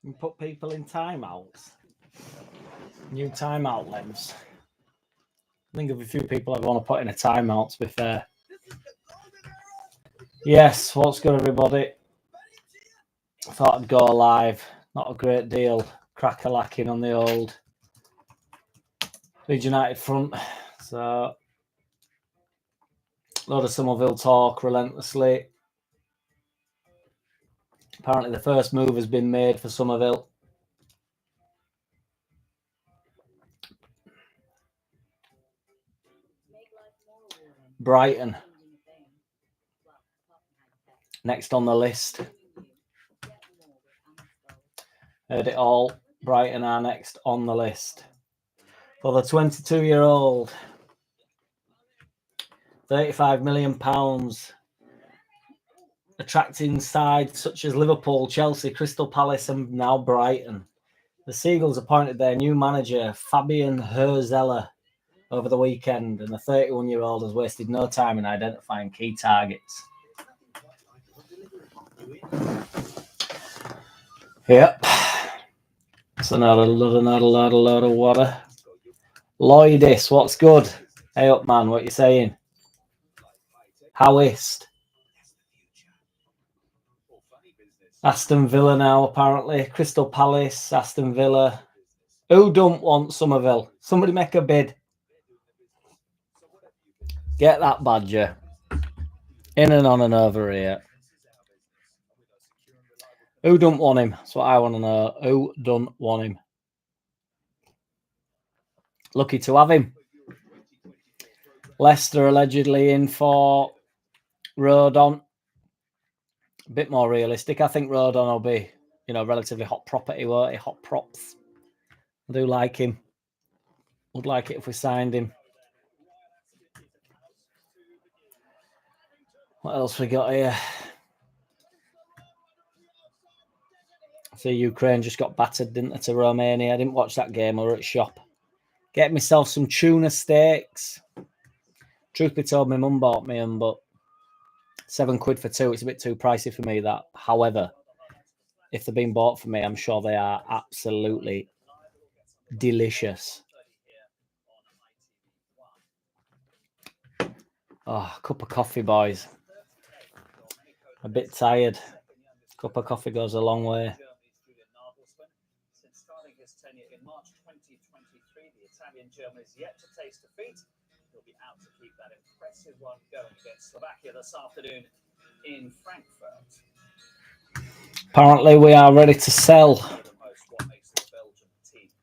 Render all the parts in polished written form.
and put people in timeouts. New timeout lens. I think of a few people I want to put in a timeout, to be fair. Yes, what's good, everybody? I thought I'd go live. Not a great deal. Crack-a-lacking on the old Leeds United front. So, a lot of Somerville talk relentlessly. Apparently, the first move has been made for Somerville. Brighton. Next on the list. Heard it all. Brighton are next on the list. For the 22-year-old. £35 million. Attracting sides such as Liverpool, Chelsea, Crystal Palace and now Brighton. The Seagulls appointed their new manager, Fabian Herzeller, over the weekend, and the 31-year-old has wasted no time in identifying key targets. Yep. It's another load of water. Lloydis, what's good? Hey up, man, what you saying? Howist. Aston Villa now, apparently. Crystal Palace, Aston Villa. Who don't want Somerville? Somebody make a bid. Get that badger. In and on and over here. Who don't want him? That's what I want to know. Who don't want him? Lucky to have him. Leicester allegedly in for Rodon. A bit more realistic. I think Rodon will be, relatively hot property, won't he? Hot props. I do like him. Would like it if we signed him. What else we got here? See, Ukraine just got battered, didn't they, to Romania? I didn't watch that game. I was at shop. Get myself some tuna steaks. Truth be told, my mum bought me them, but £7 for two. It's a bit too pricey for me, that. However, if they're being bought for me, I'm sure they are absolutely delicious. Oh, a cup of coffee, boys. A bit tired. A cup of coffee goes a long way. Since starting his tenure in March 2023, the Italian German is yet to taste defeat. He'll be out to keep that impressive one going against Slovakia this afternoon in Frankfurt. Apparently, we are ready to sell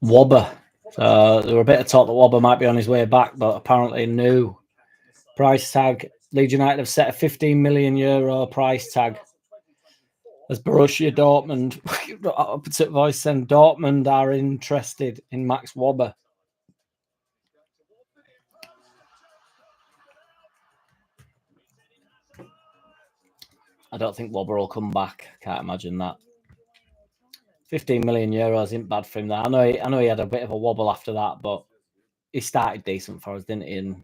Wobber. There were a bit of talk that Wobber might be on his way back, but apparently new price tag. Leeds United have set a €15 million price tag. As Borussia Dortmund, opposite voice saying Dortmund are interested in Max Wobber. I don't think Wobber will come back. Can't imagine that. €15 million isn't bad for him. There, I know he had a bit of a wobble after that, but he started decent for us, didn't he? And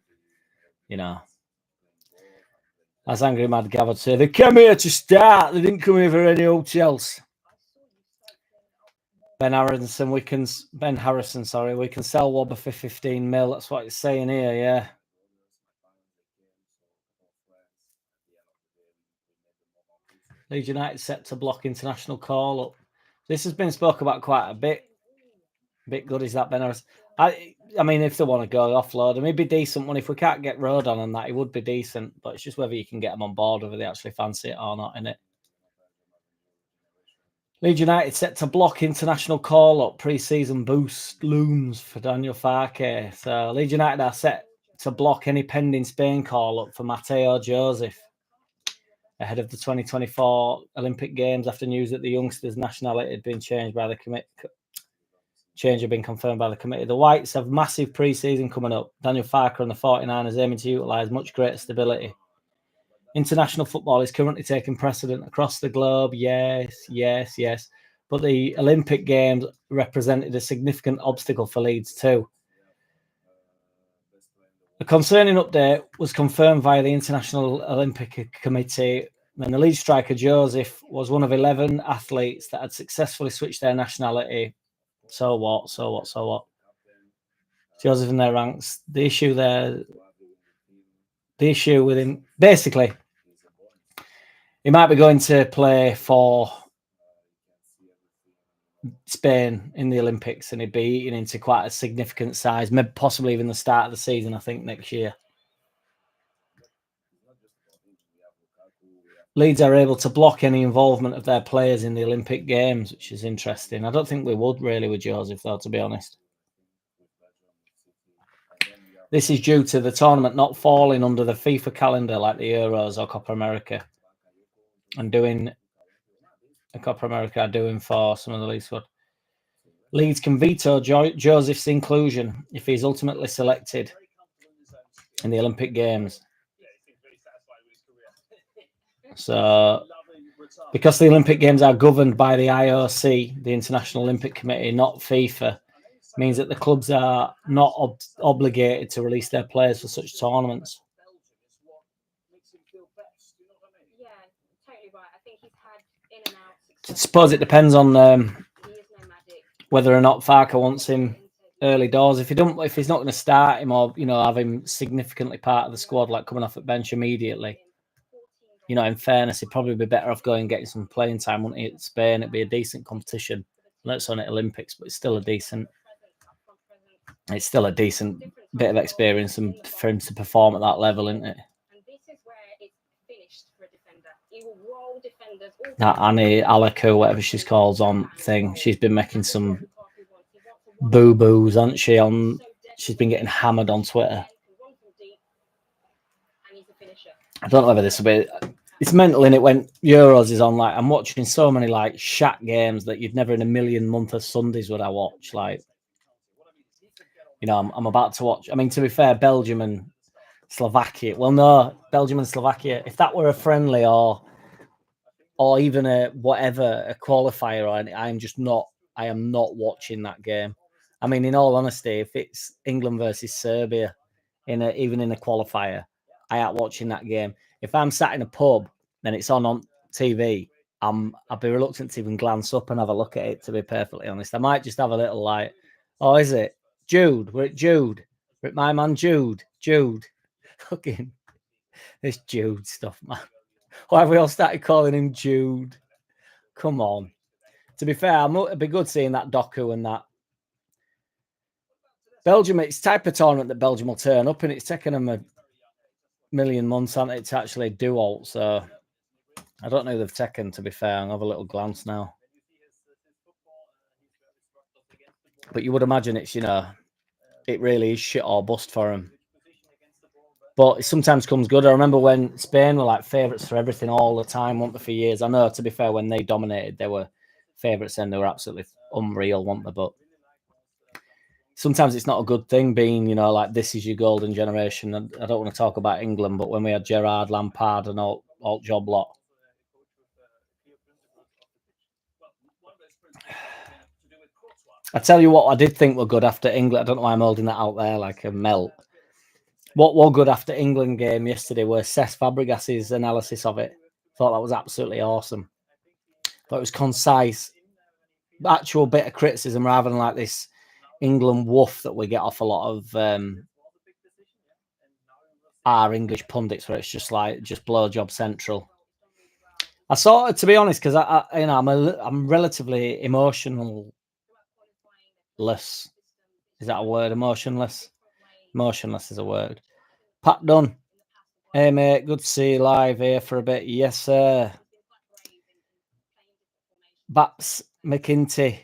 as Angry Mad Gav would say, they came here to start. They didn't come here for any hotels. Ben Harrison, we can sell Wobber for 15 mil. That's what it's saying here, yeah. Leeds United set to block international call up. This has been spoke about quite a bit. Bit good is that, Ben Harrison. I mean, if they want to go offload him, he'd be decent one. If we can't get Rodon on that, he would be decent. But it's just whether you can get him on board, whether they actually fancy it or not, innit? Leeds United set to block international call-up. Pre-season boost looms for Daniel Farke. So Leeds United are set to block any pending Spain call-up for Mateo Joseph ahead of the 2024 Olympic Games after news that the youngster's nationality had been changed by the committee. Change had been confirmed by the committee. The Whites have massive pre-season coming up. Daniel Farke and the 49ers aiming to utilise much greater stability. International football is currently taking precedent across the globe. Yes. But the Olympic Games represented a significant obstacle for Leeds too. A concerning update was confirmed via the International Olympic Committee And the Leeds striker Joseph was one of 11 athletes that had successfully switched their nationality. So what? Joseph in their ranks. The issue with him, basically, he might be going to play for Spain in the Olympics, and he'd be eating into quite a significant size, maybe possibly even the start of the season, I think, next year. Leeds are able to block any involvement of their players in the Olympic Games, which is interesting. I don't think we would really with Joseph, though, to be honest. This is due to the tournament not falling under the FIFA calendar like the Euros or Copa America, and doing a Copa America doing for some of the Leeds squad. Leeds can veto Joseph's inclusion if he's ultimately selected in the Olympic Games. So, because the Olympic Games are governed by the IOC, the International Olympic Committee, not FIFA, means that the clubs are not obligated to release their players for such tournaments. I suppose it depends on whether or not Farker wants him early doors. If he's not going to start him or have him significantly part of the squad, like coming off at bench immediately, in fairness, he'd probably be better off going and getting some playing time, wouldn't he? At Spain, it'd be a decent competition. Let's on it Olympics, but it's still a decent bit of experience and for him to perform at that level, isn't it? That Annie Alaku, whatever she's called on thing, she's been making some boo-boos, hasn't she? She's been getting hammered on Twitter. I don't know whether this will be... It's mental, innit, when Euros is on. Like, I'm watching so many like Shaq games that you'd never in a million month of Sundays would I watch. Like, I'm about to watch. I mean, to be fair, Belgium and Slovakia. Well, no, Belgium and Slovakia. If that were a friendly or even a qualifier, I am not watching that game. I mean, in all honesty, if it's England versus Serbia, even in a qualifier, I ain't watching that game. If I'm sat in a pub and it's on TV, I'll be reluctant to even glance up and have a look at it, to be perfectly honest. I might just have a little like, oh, is it Jude? We're at Jude. We're at my man Jude. Fucking this Jude stuff, man. Why have we all started calling him Jude? Come on. To be fair, it'd be good seeing that Doku and that. Belgium, it's the type of tournament that Belgium will turn up, and it's taken them a million months, hasn't it, to actually do all. So I don't know who they've taken, to be fair. I'll have a little glance now. But you would imagine it's, it really is shit or bust for them. But it sometimes comes good. I remember when Spain were like favourites for everything all the time, weren't they, for years? I know, to be fair, when they dominated, they were favourites and they were absolutely unreal, weren't they? But sometimes it's not a good thing being, like this is your golden generation. I don't want to talk about England, but when we had Gerrard, Lampard and all job lot. I tell you what, I did think were good after England. I don't know why I'm holding that out there like a melt. What were good after England game yesterday were Cesc Fabregas's analysis of it. Thought that was absolutely awesome. Thought it was concise, actual bit of criticism rather than like this England woof that we get off a lot of our English pundits, where it's just blowjob central. I saw it, to be honest, because I'm relatively emotionless. Is that a word? Emotionless. Emotionless is a word. Pat Dunn. Hey, mate. Good to see you live here for a bit. Yes, sir. Bats McKinty.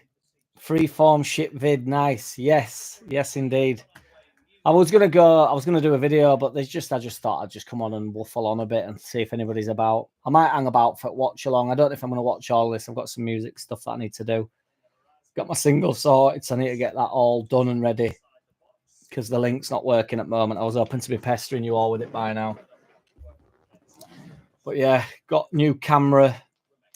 Freeform ship vid. Nice. Yes, indeed. I was going to do a video, but I just thought I'd just come on and waffle on a bit and see if anybody's about. I might hang about for watch along. I don't know if I'm going to watch all this. I've got some music stuff that I need to do. Got my single sorted, so I need to get that all done and ready because the link's not working at the moment. I was hoping to be pestering you all with it by now. But yeah, got new camera,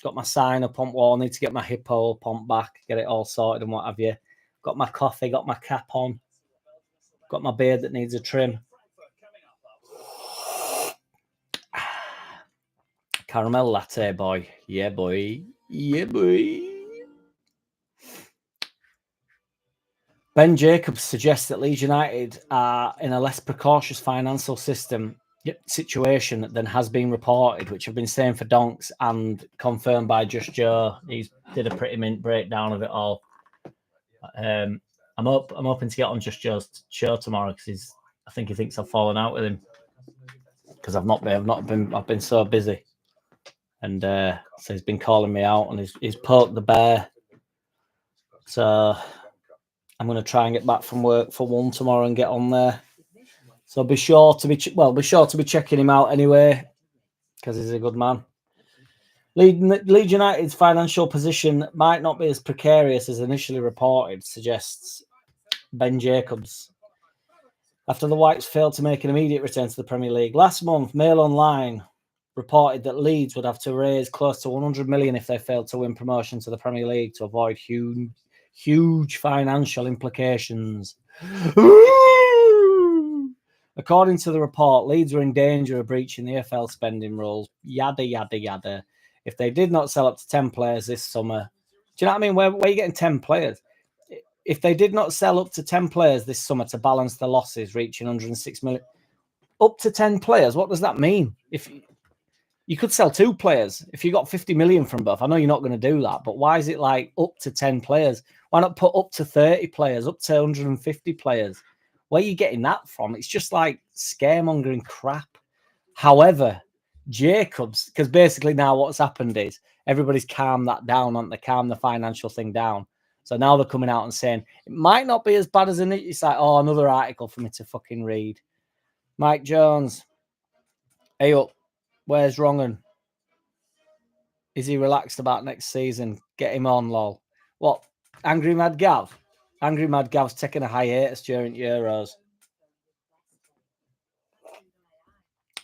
got my sign up on wall, need to get my hippo up on back, get it all sorted and what have you. Got my coffee, got my cap on, got my beard that needs a trim. Caramel latte, boy. Yeah, boy. Yeah, boy. Ben Jacobs suggests that Leeds United are in a less precautious financial situation than has been reported, which I've been saying for donks and confirmed by Just Joe. He's did a pretty mint breakdown of it all. I'm hoping to get on Just Joe's show tomorrow because I think he thinks I've fallen out with him because I've been so busy, and so he's been calling me out and he's poked the bear. So I'm going to try and get back from work for 1 tomorrow and get on there. So be sure to be checking him out anyway, because he's a good man. Leeds United's financial position might not be as precarious as initially reported, suggests Ben Jacobs. After the Whites failed to make an immediate return to the Premier League last month, Mail Online reported that Leeds would have to raise close to 100 million if they failed to win promotion to the Premier League to avoid huge financial implications. According to the report, Leeds were in danger of breaching the EFL spending rules. Yada, yada, yada. If they did not sell up to 10 players this summer, do you know what I mean? Where are you getting 10 players? If they did not sell up to 10 players this summer to balance the losses, reaching 106 million, up to 10 players, what does that mean? If you could sell 2 players, if you got 50 million from both, I know you're not going to do that, but why is it like up to 10 players? Why not put up to 30 players, up to 150 players? Where are you getting that from? It's just like scaremongering crap. However, Jacobs, because basically now what's happened is everybody's calmed that down, haven't they? Calmed the financial thing down. So now they're coming out and saying it might not be as bad as it's like, oh, another article for me to fucking read. Mike Jones, hey up, where's Wrongen? Is he relaxed about next season? Get him on, lol. What? Angry Mad Gav? Angry Mad Gav's taking a hiatus during Euros.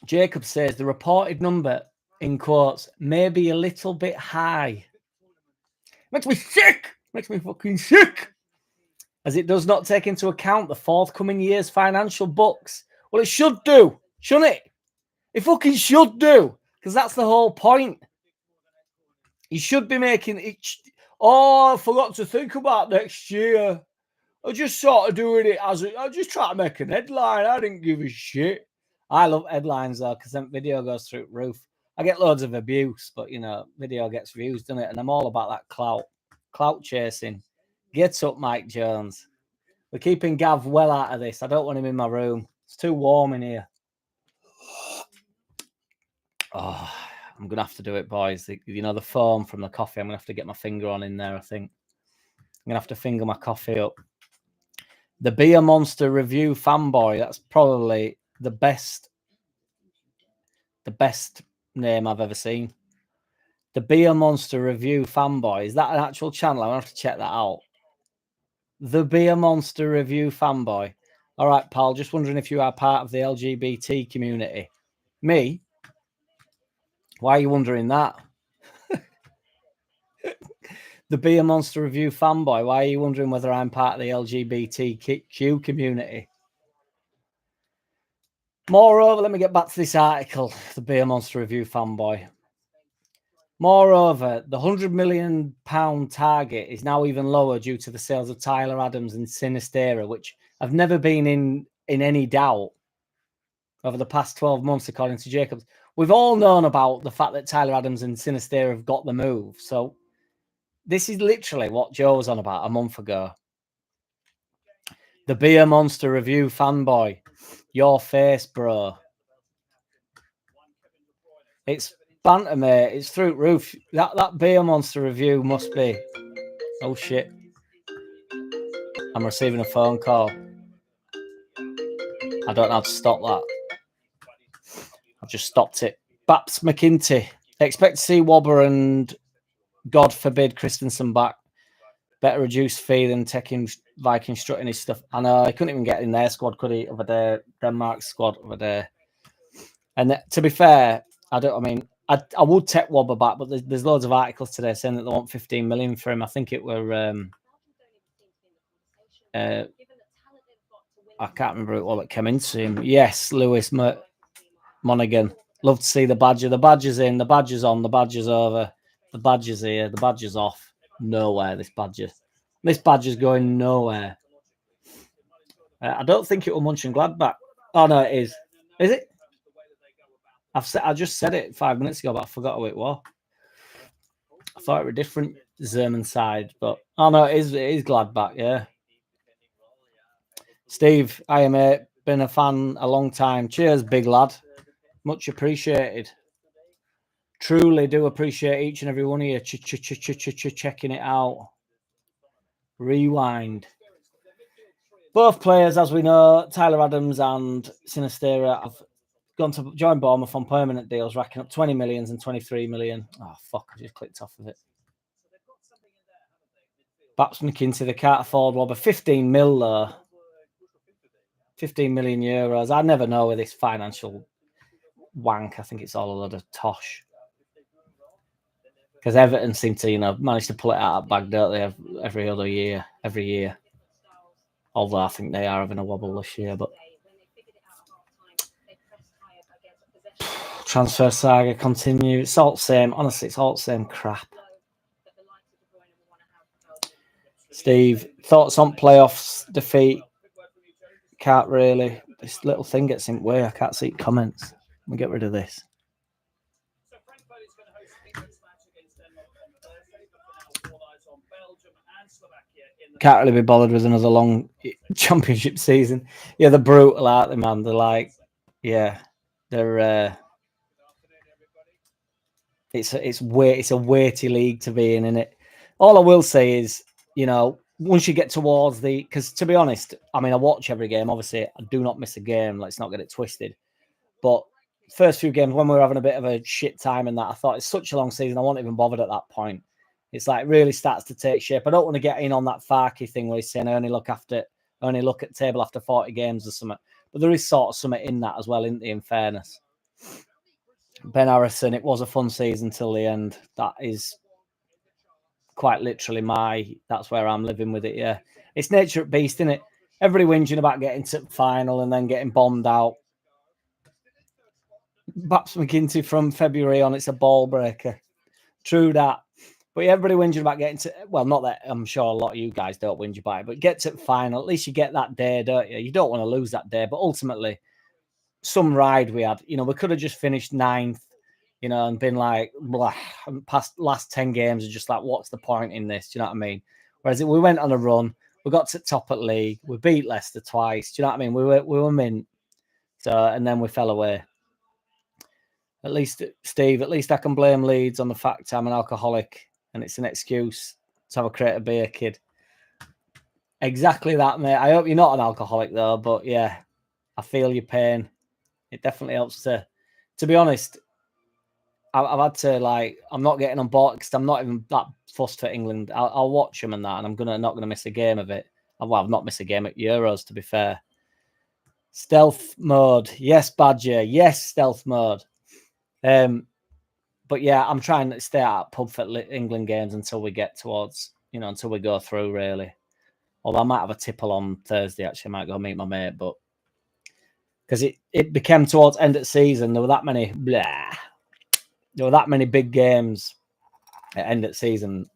Jacob says the reported number, in quotes, may be a little bit high. Makes me sick! Makes me fucking sick! As it does not take into account the forthcoming year's financial books. Well, it should do, shouldn't it? It fucking should do, because that's the whole point. You should be making it. Oh, I forgot to think about next year. I just sort of doing it I just try to make an headline. I didn't give a shit. I love headlines though, because then video goes through the roof. I get loads of abuse, but video gets views, doesn't it? And I'm all about that clout chasing. Get up, Mike Jones. We're keeping Gav well out of this. I don't want him in my room. It's too warm in here. Oh, I'm going to have to do it, boys. The foam from the coffee, I'm going to have to get my finger on in there, I think. I'm going to have to finger my coffee up. The Beer Monster Review Fanboy. That's probably the best name I've ever seen. The Beer Monster Review Fanboy. Is that an actual channel? I'm going to have to check that out. The Beer Monster Review Fanboy. All right, pal. Just wondering if you are part of the LGBT community. Me? Why are you wondering that? The Beer Monster Review Fanboy. Why are you wondering whether I'm part of the LGBTQ community? Moreover, let me get back to this article. The Beer Monster Review Fanboy. Moreover, the £100 million target is now even lower due to the sales of Tyler Adams and Sinistera, which have never been in any doubt over the past 12 months, according to Jacobs. We've all known about the fact that Tyler Adams and Sinistera have got the move. So this is literally what Joe was on about a month ago. The Beer Monster Review Fanboy. Your face, bro. It's banter, mate. It's through the roof. That Beer Monster Review must be... Oh, shit. I'm receiving a phone call. I don't know how to stop that. I've just stopped it. Baps McKinty. Expect to see Wobber and, God forbid, Christensen back. Better reduced fee than taking Viking strutting his stuff. I know, he couldn't even get in their squad, could he, over there? Denmark's squad over there. And to be fair, I would take Wobber back, but there's loads of articles today saying that they want 15 million for him. I think it were... I can't remember what it came into him. Yes, Lewis Monaghan. Love to see the Badger. The Badger's in, the Badger's on, the Badger's over, the Badger's here, the Badger's off. Nowhere, this Badger. This Badger's going nowhere. I don't think it will Mönchengladbach. Oh, no, it is. Is it? I just said it 5 minutes ago, but I forgot who it was. I thought it were different German side, but oh no, it is Gladbach, yeah. Steve, I am been a fan a long time. Cheers, big lad. Much appreciated. Truly do appreciate each and every one of you checking it out. Rewind. Both players, as we know, Tyler Adams and Sinistera, have gone to join Bournemouth on permanent deals, racking up 20 millions and 23 million. Oh, fuck, I just clicked off of it. Baps McKinsey, they can't afford Wobber. 15 mil, though. 15 million euros. I never know with this financial wank. I think it's all a lot of tosh. Because Everton seem to, manage to pull it out of bag, don't they? Every year. Although I think they are having a wobble this year, but transfer saga continues. It's all the same. Honestly, it's all the same crap. Steve, thoughts on playoffs defeat? Can't really. This little thing gets in the way. I can't see comments. Let me get rid of this. Can't really be bothered with another long championship season. Yeah, they're brutal, aren't they, man? They're like, yeah, they're. It's a weighty league to be in, isn't it? All I will say is, once you get towards because to be honest, I mean, I watch every game. Obviously, I do not miss a game. Let's not get it twisted. But first few games, when we were having a bit of a shit time and that, I thought it's such a long season. I wasn't even bothered at that point. It's like really starts to take shape. I don't want to get in on that Farky thing where he's saying I only look at table after 40 games or something. But there is sort of something in that as well, isn't there, in fairness. Ben Harrison, it was a fun season till the end. That is quite literally that's where I'm living with it, yeah. It's nature at beast, isn't it? Everybody whinging about getting to the final and then getting bombed out. Baps McKinsey from February on, it's a ball breaker. True that. But everybody whinging about getting to, well, not that I'm sure a lot of you guys don't whinge about it, but get to the final. At least you get that day, don't you? You don't want to lose that day. But ultimately, some ride we had, we could have just finished 9th, and been like, blah, past last 10 games and just like, what's the point in this? Do you know what I mean? Whereas we went on a run, we got to top at league, we beat Leicester twice. Do you know what I mean? We were mint. So, and then we fell away. At least, Steve, I can blame Leeds on the fact I'm an alcoholic and it's an excuse to have a crate of beer, kid. Exactly that, mate. I hope you're not an alcoholic, though. But yeah, I feel your pain. It definitely helps to be honest, I've had to, I'm not getting on board because I'm not even that fussed for England. I'll watch them and that, and I'm not gonna miss a game of it. Well, I've not missed a game at Euros, to be fair. Stealth mode. Yes, Badger. Yes, stealth mode. But yeah, I'm trying to stay out pub for England games until we get towards, until we go through, really. Although I might have a tipple on Thursday, actually. I might go meet my mate, but because it became towards end of season, there were that many big games at end of season.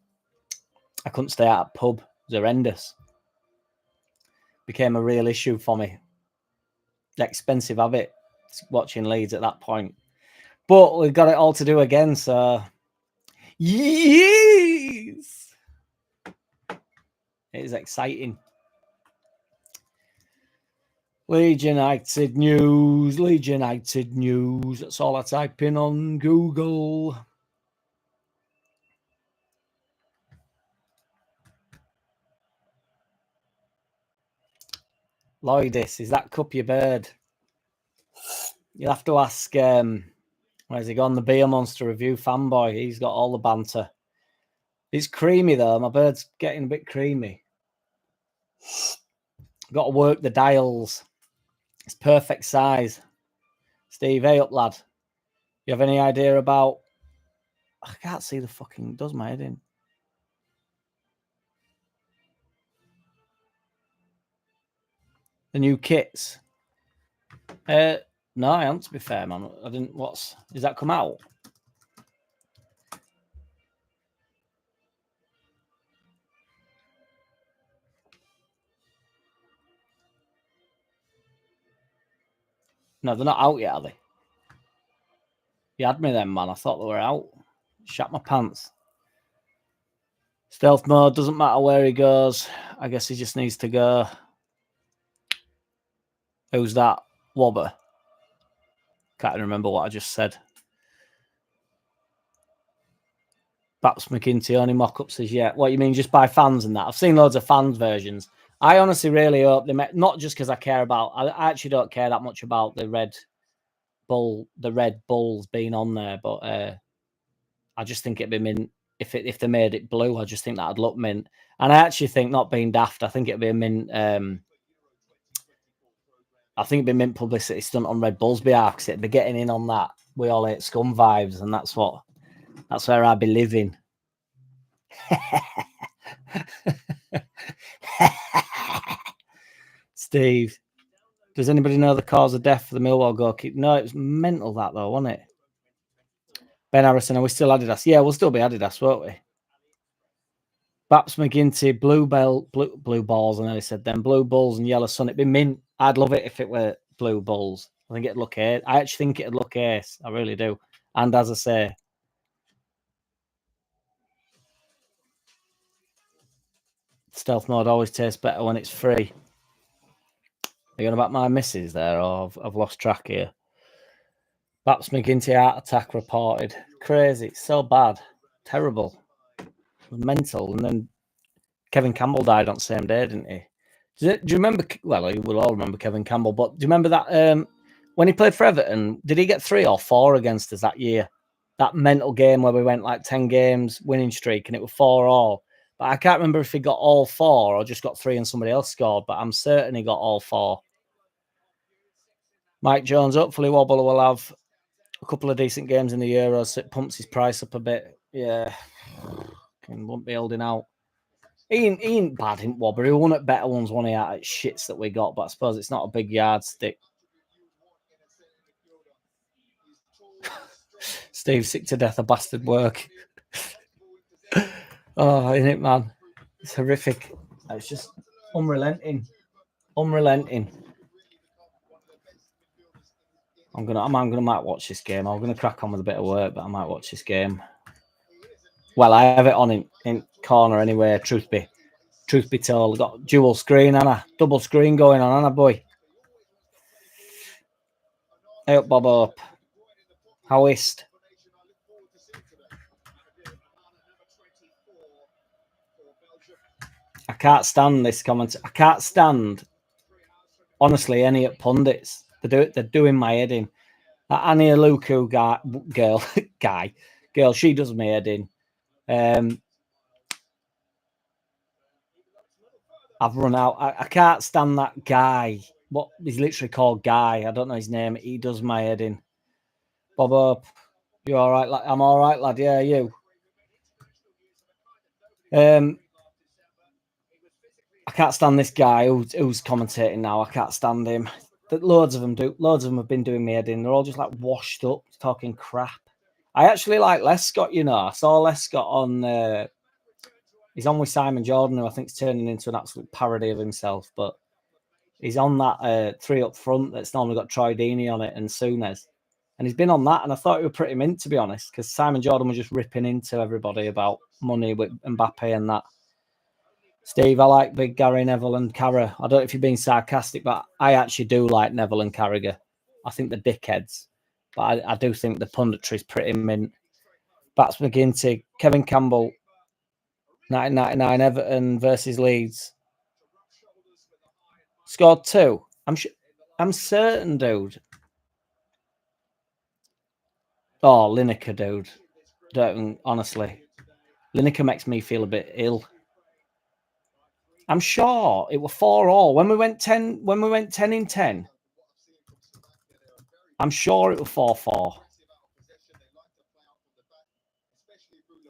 I couldn't stay out at pub. It was horrendous. Became a real issue for me. Expensive habit watching Leeds at that point. But we've got it all to do again, so yes! It is exciting. Leeds United news. That's all I type in on Google. Lloydis, is that cup your bird? You'll have to ask, where's he gone? The Beer Monster Review fanboy. He's got all the banter. It's creamy, though. My bird's getting a bit creamy. Got to work the dials. It's perfect size. Steve, hey up, lad. You have any idea about... I can't see the fucking... Does my head in. The new kits. No, I haven't, to be fair, man. I didn't. Is that come out? No, they're not out yet, are they? You had me then, man. I thought they were out. Shat my pants. Stealth mode, doesn't matter where he goes. I guess he just needs to go. Who's that? Wobber. Can't remember what I just said. Perhaps McGinty only mock-ups as yet. What you mean, just by fans and that? I've seen loads of fans versions. I honestly really hope they not just because I care about. I actually don't care that much about the Red Bulls being on there, but I just think it'd be mint if they made it blue. I just think that'd look mint, and I actually think, not being daft, I think it'd be a mint. I think it'd be mint publicity stunt on Red Bull's behalf, because it'd be getting in on that "we all hate scum" vibes, and that's where I'd be living. Steve, does anybody know the cause of death for the Millwall goalkeeper? No, it was mental, that though, wasn't it? Ben Harrison, are we still Adidas? Yeah, we'll still be Adidas, won't we? Baps McGinty, blue balls, and then he said then blue bulls and yellow sun. It'd be mint. I'd love it if it were blue bulls. I think it'd look ace. I actually think it'd look ace. I really do. And as I say, stealth mode always tastes better when it's free. Are you on about my misses there, or I've lost track here? Baps McGinty heart attack reported. Crazy. It's so bad. Terrible. Mental. And then Kevin Campbell died on the same day, didn't he? Do you remember? Well, you will all remember Kevin Campbell, but do you remember that when he played for Everton? Did he get 3 or 4 against us that year? That mental game where we went like 10 games winning streak and it was 4-all. But I can't remember if he got all 4 or just got 3 and somebody else scored. But I'm certain he got all 4. Mike Jones, hopefully Wobble will have a couple of decent games in the Euros, so it pumps his price up a bit. Yeah, won't be holding out. He ain't bad, ain't Wobber. He won at better ones, won he, out at shits that we got, but I suppose it's not a big yardstick. Steve, sick to death of bastard work. Oh, ain't it, man? It's horrific. It's just unrelenting. Unrelenting. I might watch this game. I'm gonna crack on with a bit of work, but I might watch this game. Well, I have it on in corner anyway. Truth be told, I've got dual screen, Anna, double screen going on, Anna boy. Hey up, Bob up. How is? I can't stand this comment. I can't stand, honestly, any pundits. They're doing my head in. That Annie Aluku girl, she does my head in. I've run out. I can't stand that guy. What he's literally called Guy. I don't know his name. He does my head in. Bob up. You all right, lad? I'm all right, lad. Yeah, you. I can't stand this guy who's commentating now. I can't stand him. Loads of them do. Loads of them have been doing me head in. They're all just like washed up, talking crap. I actually like Lescott. You know, I saw Lescott on. He's on with Simon Jordan, who I think is turning into an absolute parody of himself. But he's on that 3 up front that's normally got Troy Deeney on it and Souness. And he's been on that, and I thought he was pretty mint, to be honest, because Simon Jordan was just ripping into everybody about money with Mbappe and that. Steve, I like big Gary Neville and Carragher. I don't know if you're being sarcastic, but I actually do like Neville and Carragher. I think they're dickheads, but I do think the punditry is pretty mint. Bats McGinty, Kevin Campbell, 1999 Everton versus Leeds. Scored 2. I'm certain, dude. Oh, Lineker, dude. Don't, honestly. Lineker makes me feel a bit ill. I'm sure it was 4-all. When we went 10 in 10, I'm sure it was 4-4.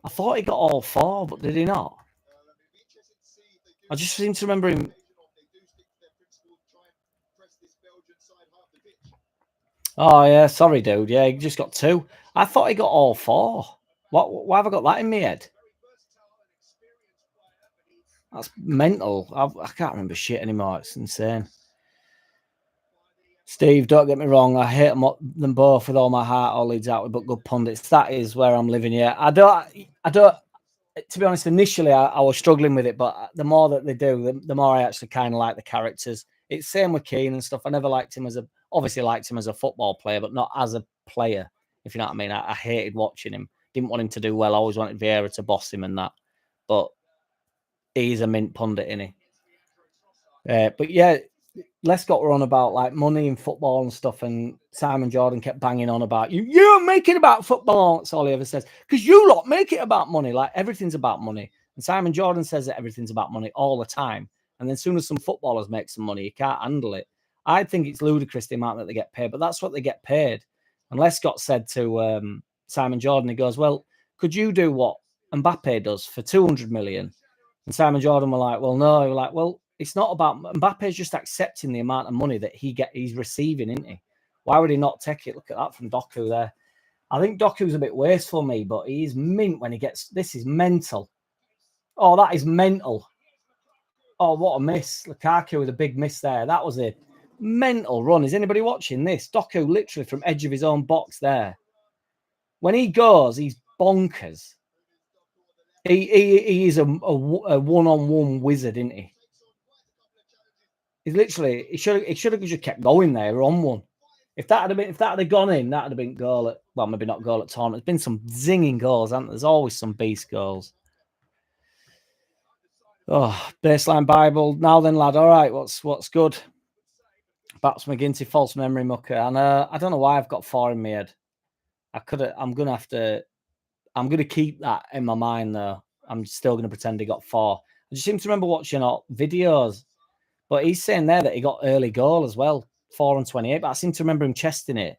I thought he got all 4, but did he not? I just seem to remember him. Oh, yeah. Sorry, dude. Yeah, he just got 2. I thought he got all 4. Why have I got that in my head? That's mental. I can't remember shit anymore. It's insane. Steve, don't get me wrong. I hate them both with all my heart. All Leeds out with but good pundits. That is where I'm living. Yeah, I don't. To be honest, initially I was struggling with it, but the more that they do, the more I actually kind of like the characters. It's same with Keane and stuff. I never liked him obviously liked him as a football player, but not as a player. If you know what I mean. I hated watching him. Didn't want him to do well. I always wanted Vieira to boss him and that. But he's a mint pundit, isn't he? But yeah, Lescott were on about like money and football and stuff, and Simon Jordan kept banging on about you make it about football. That's all he ever says. Because you lot make it about money. Like everything's about money. And Simon Jordan says that everything's about money all the time. And then as soon as some footballers make some money, you can't handle it. I think it's ludicrous the amount that they get paid, but that's what they get paid. And Lescott said to Simon Jordan, he goes, well, could you do what Mbappe does for 200 million? And Simon Jordan were like, well, no. We're like, well, it's not about Mbappe's just accepting the amount of money that he's receiving, isn't he? Why would he not take it? Look at that from Doku there. I think Doku's a bit wasteful, me, but he's mint when he gets. This is mental. Oh, that is mental. Oh, what a miss. Lukaku with a big miss there. That was a mental run. Is anybody watching this? Doku literally from edge of his own box there. When he goes, he's bonkers. He is a one-on-one wizard, isn't he? He's literally he should have just kept going there on one. If that had gone in, that would have been goal at maybe not goal at tournament. There's been some zinging goals, hasn't there? There's always some beast goals. Oh, baseline Bible. Now then, lad. All right, what's good? Baps McGinty, false memory mucker. And I don't know why I've got 4 in my head. I'm gonna keep that in my mind though. I'm still gonna pretend he got 4. I just seem to remember watching videos. But he's saying there that he got early goal as well, 4 and 28. But I seem to remember him chesting it.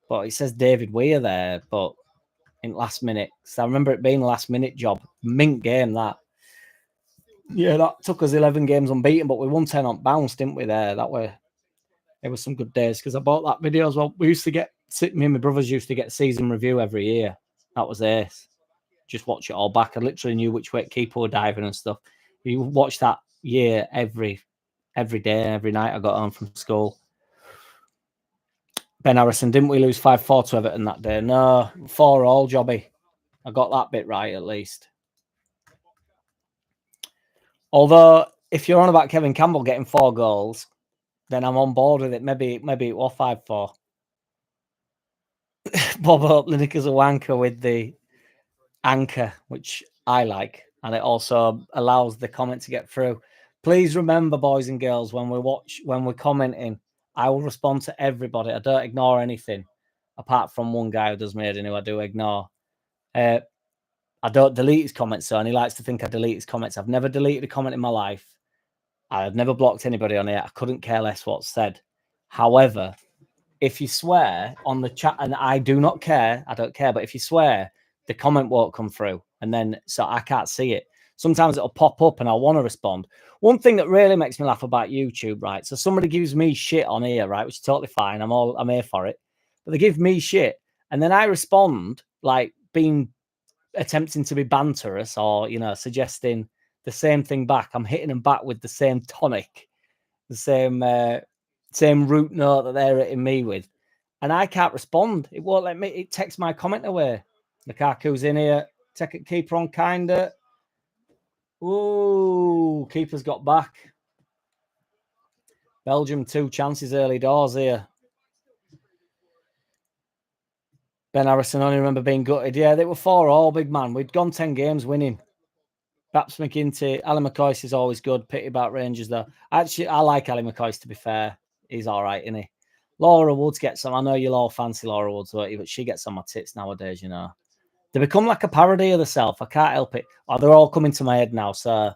But it says David Weir there, but in last minute. So I remember it being a last minute job. Mint game that. Yeah, that took us 11 games unbeaten, but we won 10 on bounce, didn't we? It was some good days because I bought that video as well. Me and my brothers used to get season review every year. That was ace. Just watch it all back. I literally knew which way keeper were diving and stuff. You watch that year every day, every night I got home from school. Ben Harrison, didn't we lose 5-4 to Everton that day? No, 4-all, Jobby. I got that bit right at least. Although, if you're on about Kevin Campbell getting 4 goals, then I'm on board with it. Maybe it was 5-4. Bob Hope, Lineker's a wanker with the anchor, which I like. And it also allows the comment to get through. Please remember, boys and girls, when we're commenting, I will respond to everybody. I don't ignore anything, apart from one guy who does Maiden, who I do ignore. I don't delete his comments, so and he likes to think I delete his comments. I've never deleted a comment in my life. I've never blocked anybody on it. I couldn't care less what's said. However, if you swear on the chat, and I do not care, I don't care, but if you swear, the comment won't come through, and then so I can't see it. Sometimes it'll pop up and I want to respond. One thing that really makes me laugh about YouTube, right? So somebody gives me shit on here, right? Which is totally fine. I'm here for it. But they give me shit. And then I respond like attempting to be banterous or, suggesting the same thing back. I'm hitting them back with the same tonic, the same root note that they're hitting me with. And I can't respond. It won't let me. It takes my comment away. Lukaku's in here. Take it, keeper on kinder. Ooh, keeper's got back. Belgium 2 chances early doors here. Ben Harrison only remember being gutted. Yeah, they were 4-all, big man. We'd gone 10 games winning. Perhaps McGinty. Ali McCoy is always good. Pity about Rangers, though. Actually, I like Ali McCoy, to be fair. He's all right, isn't he? Laura Woods gets some. I know you'll all fancy Laura Woods, won't you? But she gets on my tits nowadays, They become like a parody of herself. I can't help it. Oh, they're all coming to my head now. So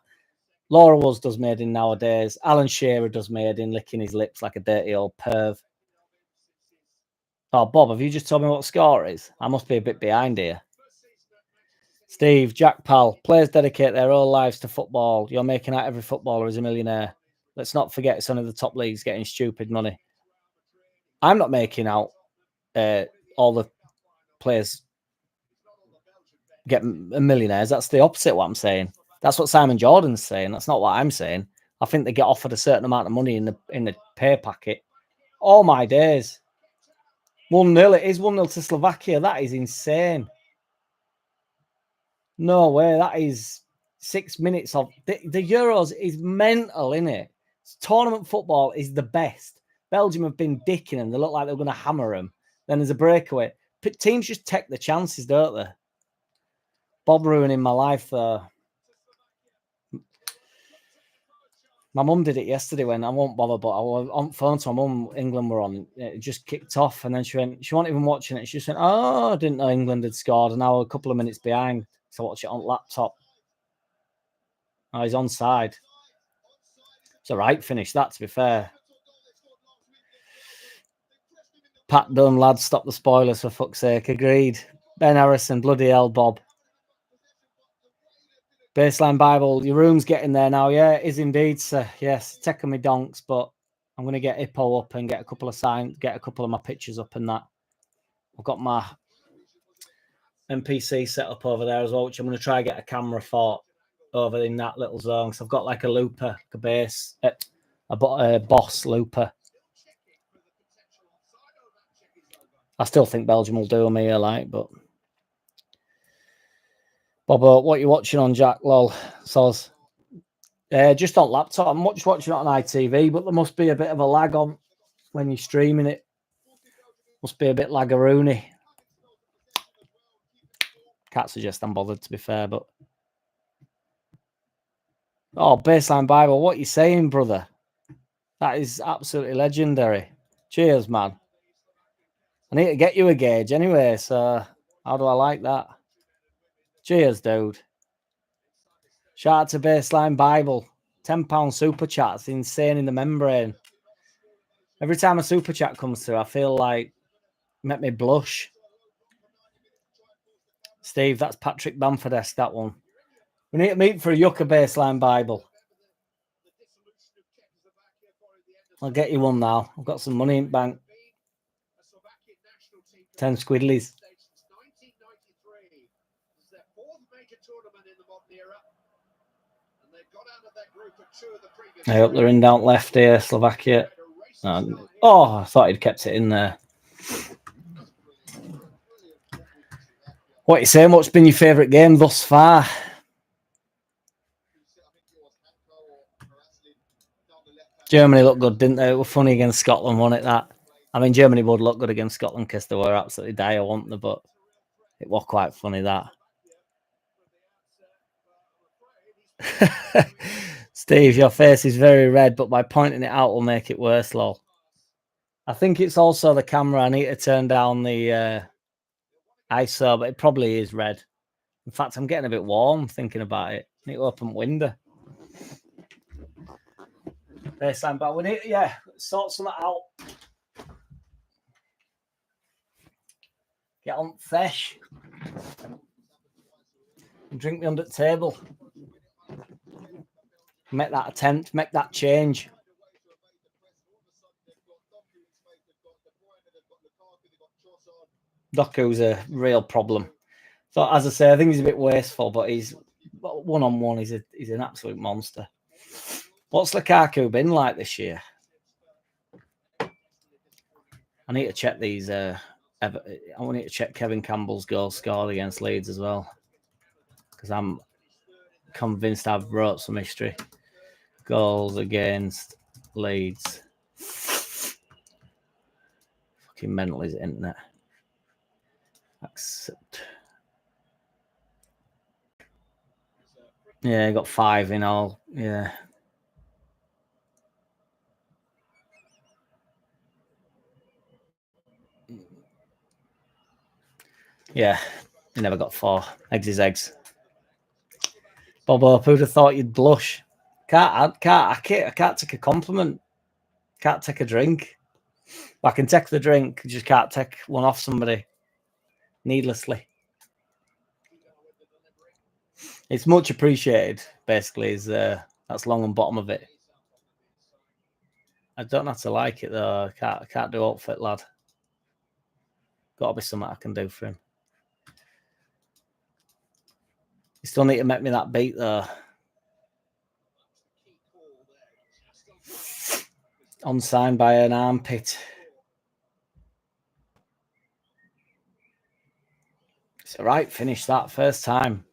Laura Woods does Maiden nowadays. Alan Shearer does Maiden, licking his lips like a dirty old perv. Oh, Bob, have you just told me what the score is? I must be a bit behind here. Steve, Jack Pal, players dedicate their whole lives to football. You're making out every footballer is a millionaire. Let's not forget it's only the top leagues getting stupid money. I'm not making out all the players get millionaires. That's the opposite of what I'm saying. That's what Simon Jordan's saying. That's not what I'm saying. I think they get offered a certain amount of money in the pay packet. Oh my days. 1-0. It is 1-0 to Slovakia. That is insane. No way. That is 6 minutes of the Euros is mental, isn't it? Tournament football is the best. Belgium have been dicking them. They look like they're going to hammer them. Then there's a breakaway. Teams just take the chances, don't they? Bob ruining my life, though. My mum did it yesterday when I won't bother, but I was on phone to my mum. England were on. It just kicked off, and then she wasn't even watching it. She just went, "Oh, I didn't know England had scored." And now a couple of minutes behind, so I watch it on laptop. Oh, he's onside. It's a right finish, that, to be fair. Pat Dunn, lads, stop the spoilers for fuck's sake. Agreed. Ben Harrison, bloody hell, Bob. Baseline Bible, your room's getting there now. Yeah, it is indeed, sir. Yes, taking me donks, but I'm going to get Hippo up and get a couple of signs, get a couple of my pictures up and that. I've got my NPC set up over there as well, which I'm going to try and get a camera for over in that little zone. So I've got like a looper, a base, a boss looper. I still think Belgium will do me, but Bobo, what are you watching on, Jack? Lol, soz. Just on laptop. I'm just watching it on ITV, but there must be a bit of a lag on when you're streaming it. Must be a bit laggaroony. Can't suggest I'm bothered, to be fair, but oh, Baseline Bible, what are you saying, brother? That is absolutely legendary. Cheers, man. I need to get you a gauge anyway, so how do I like that? Cheers, dude. Shout out to Baseline Bible. £10 super chat. It's insane in the membrane. Every time a super chat comes through, I feel like make me blush. Steve, that's Patrick Bamford-esque, that one. We need to meet for a Yucca Baseline Bible. I'll get you one now. I've got some money in bank. 10 squidlies. I hope they're in down left here, Slovakia. Oh, I thought he'd kept it in there. What are you saying? What's been your favourite game thus far? Germany looked good, didn't they? It was funny against Scotland, wasn't it, that? I mean, Germany would look good against Scotland because they were absolutely dire, weren't they? But it was quite funny, that. Steve, your face is very red, but by pointing it out will make it worse, lol. I think it's also the camera. I need to turn down the ISO, but it probably is red. In fact, I'm getting a bit warm thinking about it. I need to open the window. Baseline, but we need, sort something out. Get on fish. And drink me under the table. Make that attempt, make that change. Doku's a real problem. So, as I say, I think he's a bit wasteful, but he's one-on-one. He's an absolute monster. What's Lukaku been like this year? I need to check these. I need to check Kevin Campbell's goal scored against Leeds as well, because I'm convinced I've wrote some history. Goals against Leeds. Fucking mental is it, internet. Accept. Yeah, I got 5 in all. Yeah. Yeah, he never got 4. Eggs is eggs. Bobo, who'd have thought you'd blush? I can't take a compliment. Can't take a drink. I can take the drink, just can't take one off somebody needlessly. It's much appreciated, basically, is that's long and bottom of it. I don't have to like it though. I can't do outfit, lad. Got to be something I can do for him. You still need to make me that beat though. Unsigned by an armpit. It's all right. Finish that first time.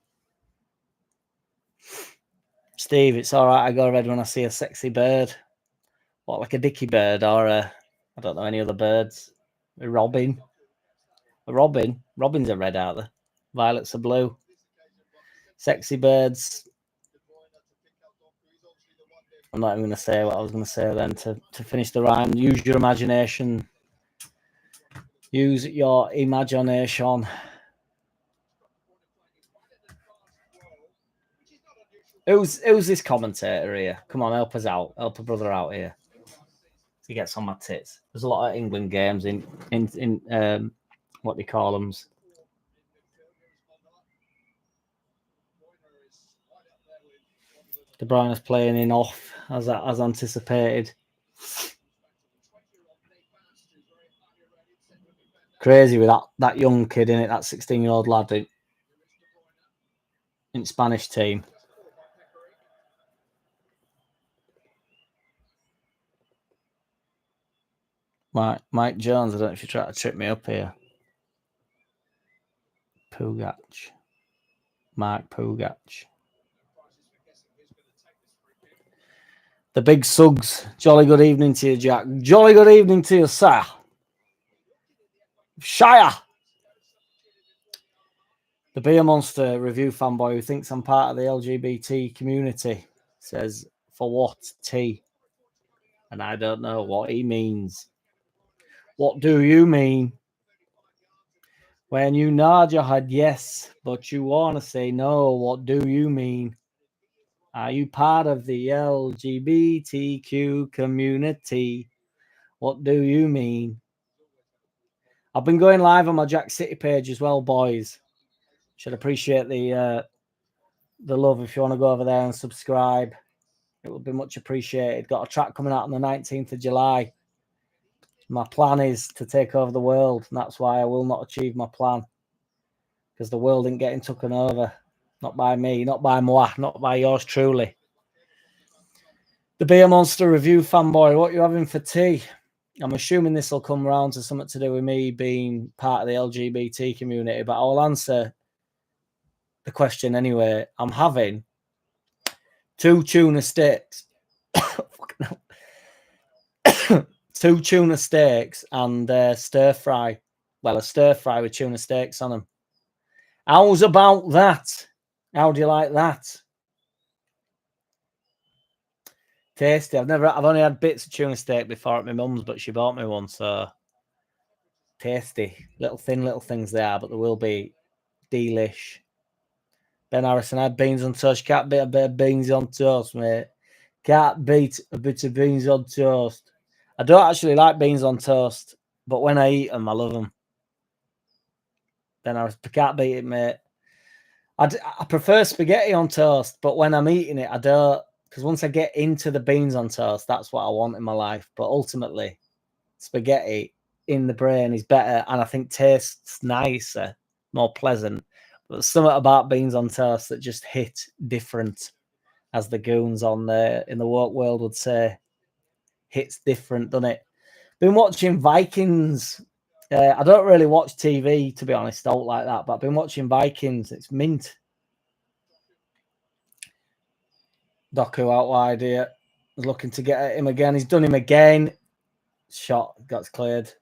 Steve, it's all right. I go red when I see a sexy bird. What, like a dicky bird or I don't know any other birds? A robin. A robin. Robins are red, aren't they? Violets are blue. Sexy birds. I'm not even going to say what I was going to say then to finish the rhyme. Use your imagination. Use your imagination. Who's this commentator here? Come on, help us out. Help a brother out here. He gets on my tits. There's a lot of England games in what do you call them? De Bruyne's playing in off as anticipated. Crazy with that young kid in it, that 16-year-old lad in Spanish team. Mike Jones, I don't know if you're trying to trip me up here. Pugach. Mark Pugach. The big Suggs. Jolly good evening to you, Jack. Jolly good evening to you, sir. Shire. The Beer Monster review fanboy who thinks I'm part of the LGBT community says, for what T? And I don't know what he means. What do you mean? When you nod your head yes, but you want to say no, what do you mean? Are you part of the LGBTQ community? What do you mean? I've been going live on my JackCity page as well, boys. Should appreciate the love if you want to go over there and subscribe. It would be much appreciated. Got a track coming out on the 19th of July. My plan is to take over the world, and that's why I will not achieve my plan. Because the world ain't getting taken over. Not by me, not by moi, not by yours truly. The Beer Monster review fanboy, what are you having for tea? I'm assuming this will come round to something to do with me being part of the LGBT community, but I'll answer the question anyway. I'm having 2 tuna steaks. 2 tuna steaks and stir fry. Well, a stir fry with tuna steaks on them. How's about that? How do you like that? Tasty. I've only had bits of tuna steak before at my mum's, but she bought me one, so tasty. Little things they are, but there will be delish. Ben Harrison, I had beans on toast. Can't beat a bit of beans on toast, mate. Can't beat a bit of beans on toast. I don't actually like beans on toast, but when I eat them, I love them. Ben Harrison, can't beat it, mate. I prefer spaghetti on toast, but when I'm eating it, I don't. Because once I get into the beans on toast, that's what I want in my life. But ultimately, spaghetti in the brain is better and I think tastes nicer, more pleasant. But there's something about beans on toast that just hit different, as the goons on the in the woke world would say. Hits different, doesn't it? Been watching Vikings. I don't really watch TV, to be honest. Don't like that, but I've been watching Vikings. It's mint. Doku out wide here. Looking to get at him again. He's done him again. Shot got cleared.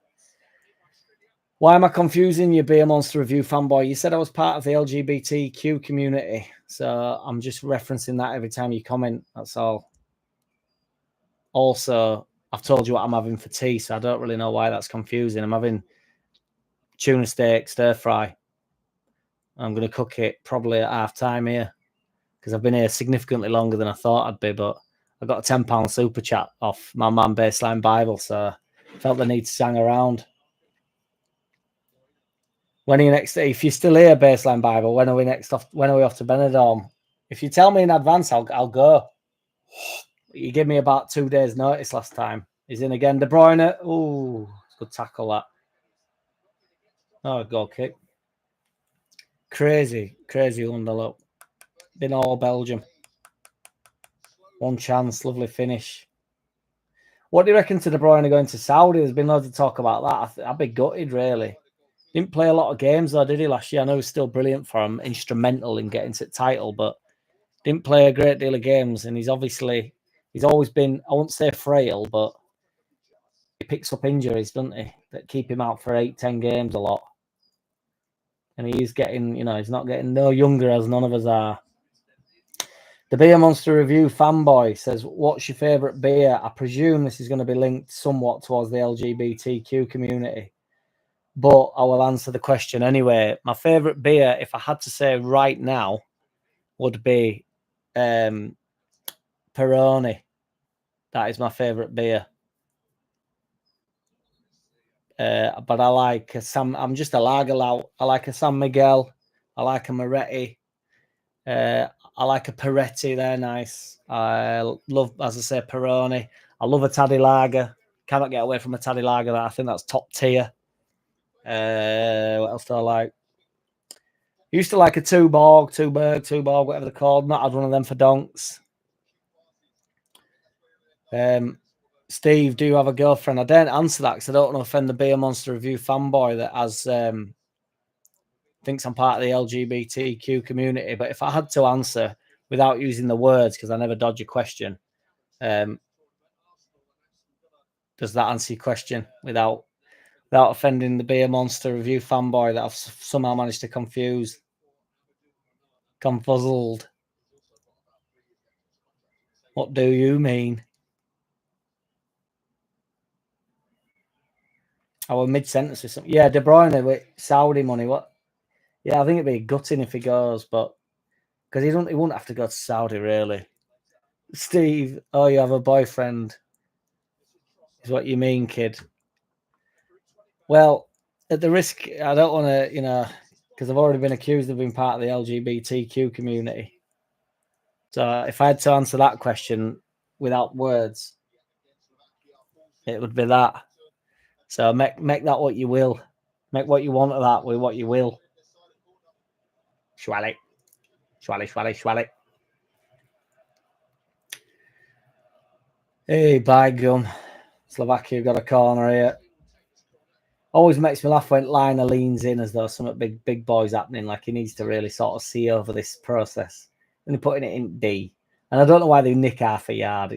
Why am I confusing you, Beer Monster review fanboy? You said I was part of the LGBTQ community. So I'm just referencing that every time you comment. That's all. Also, I've told you what I'm having for tea, so I don't really know why that's confusing. I'm having tuna steak, stir fry. I'm going to cook it probably at half time here because I've been here significantly longer than I thought I'd be, but I got a £10 super chat off my man Baseline Bible, so I felt the need to hang around. When are you next? If you're still here, Baseline Bible, when are we next off? When are we off to Benidorm? If you tell me in advance, I'll go. You give me about 2 days' notice last time. He's in again. De Bruyne. Oh, good tackle that. Oh, goal kick. Crazy underlook. Been all Belgium. One chance, lovely finish. What do you reckon to De Bruyne going to Saudi? There's been loads of talk about that. I'd be gutted, really. Didn't play a lot of games, though, did he, last year? I know he was still brilliant for him, instrumental in getting to the title, but didn't play a great deal of games. And he's always been, I won't say frail, but he picks up injuries, doesn't he? That keep him out for 8-10 games a lot. And he's getting, he's not getting no younger, as none of us are. The Beer Monster Review fanboy says, what's your favourite beer? I presume this is going to be linked somewhat towards the LGBTQ community, but I will answer the question anyway. My favourite beer, if I had to say right now, would be Peroni. That is my favourite beer. But I like I'm just a lager lout. I like a San Miguel. I like a Moretti. I like a Peretti. They're nice. I love, as I say, Peroni. I love a Taddy Lager. Cannot get away from a Taddy Lager. I think that's top tier. What else do I like? Used to like a Tuborg, whatever they're called. Not had one of them for donks. Steve, do you have a girlfriend? I don't answer that because I don't want to offend the Beer Monster Review fanboy that has thinks I'm part of the LGBTQ community. But if I had to answer without using the words, because I never dodge a question, does that answer your question without offending the Beer Monster Review fanboy that I've somehow managed to confuse? Confuzzled. What do you mean? Our mid-sentence or something. Yeah, De Bruyne with Saudi money. What? Yeah, I think it'd be gutting if he goes, but because he wouldn't have to go to Saudi, really. Steve, oh, you have a boyfriend, is what you mean, kid. Well, at the risk, I don't want to, because I've already been accused of being part of the LGBTQ community. So if I had to answer that question without words, it would be that. So make that what you will. Make what you want of that with what you will. Schwally. Hey, by gum. Slovakia got a corner here. Always makes me laugh when Liner leans in as though some big boy's happening, like he needs to really sort of see over this process. And they're putting it in D. And I don't know why they nick half a yard.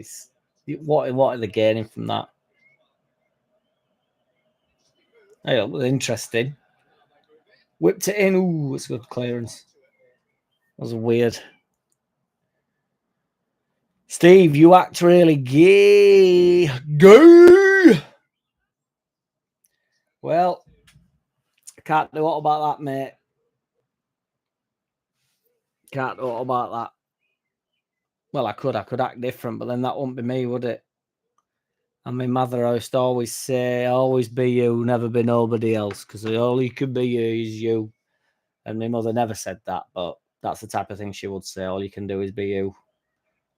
What are they gaining from that? Hey, it was interesting. Whipped it in. Ooh, it's a good clearance. That was weird. Steve, you act really gay. Gay! Well, I can't do what about that, mate. Can't do what about that. Well, I could act different, but then that wouldn't be me, would it? And my mother used to always say, always be you, never be nobody else, because all you can be is you. And my mother never said that, but that's the type of thing she would say. All you can do is be you,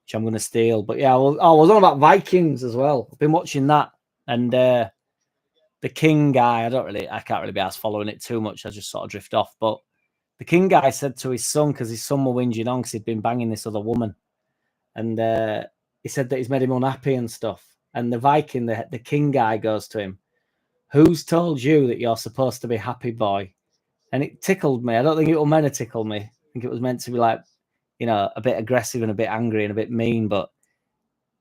which I'm going to steal. But yeah, I was on about Vikings as well. I've been watching that. And the King guy, I can't really be asked following it too much. I just sort of drift off. But the King guy said to his son, because his son were whinging on because he'd been banging this other woman. And he said that he's made him unhappy and stuff. And the Viking, the King guy goes to him, who's told you that you're supposed to be happy, boy? And it tickled me. I don't think it was meant to tickle me. I think it was meant to be like, a bit aggressive and a bit angry and a bit mean. But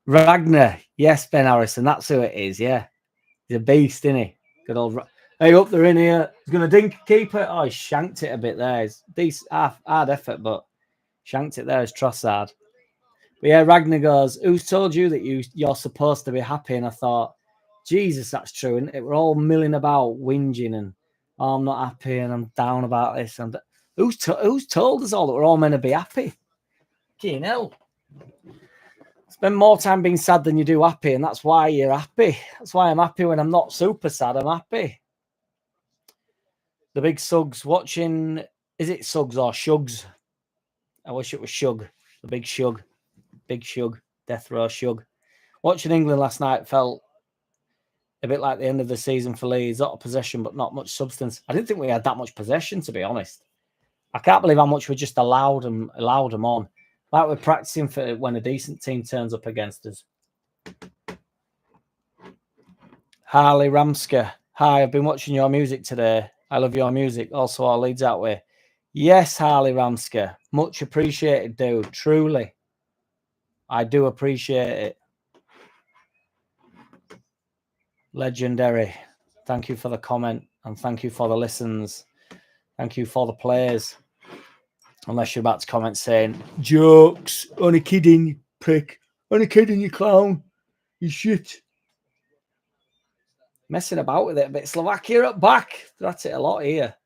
Ragnar, yes, Ben Harrison, that's who it is, yeah. He's a beast, isn't he? Good old... Hey, up there in here. He's going to dink keep it. Oh, he shanked it a bit there. It's decent, hard effort, but shanked it there as Trossard. But yeah, Ragnar goes, who's told you that you're supposed to be happy? And I thought, Jesus, that's true. And we're all milling about, whinging and, oh, I'm not happy and I'm down about this. And who's told us all that we're all meant to be happy? Fucking hell. Spend more time being sad than you do happy, and that's why you're happy. That's why I'm happy when I'm not super sad. I'm happy. The big Suggs watching. Is it Suggs or Shugs? I wish it was Shug. The big Shug. Big Shug. Death Row Shug. Watching England last night felt A bit like the end of the season for Leeds, a lot of possession, but not much substance. I didn't think we had that much possession, to be honest. I can't believe how much we just allowed them on. Like we're practicing for when a decent team turns up against us. Harley Ramska. Hi, I've been watching your music today. I love your music. Also, our Leeds out way. Yes, Harley Ramska. Much appreciated, dude. Truly. I do appreciate it. Legendary. Thank you for the comment and thank you for the listens. Thank you for the players. Unless you're about to comment saying, jokes, only kidding, you prick. Only kidding, you clown. You shit. Messing about with it a bit. Slovakia at back. They're at it a lot here.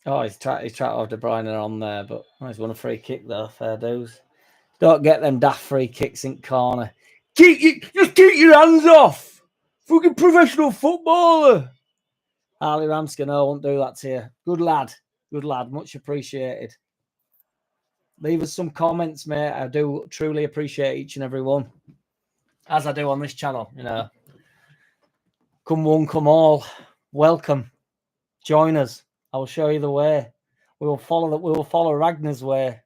Oh, he's tried to have De Bruyne on there, but he's won a free kick though. Fair dues. Don't get them daft free kicks in corner. Just keep your hands off. Fucking professional footballer. Harley Ramskin, no, I won't do that to you. Good lad. Good lad. Much appreciated. Leave us some comments, mate. I do truly appreciate each and every one. As I do on this channel, you know. Come one, come all. Welcome. Join us. I will show you the way. We will follow Ragnar's way.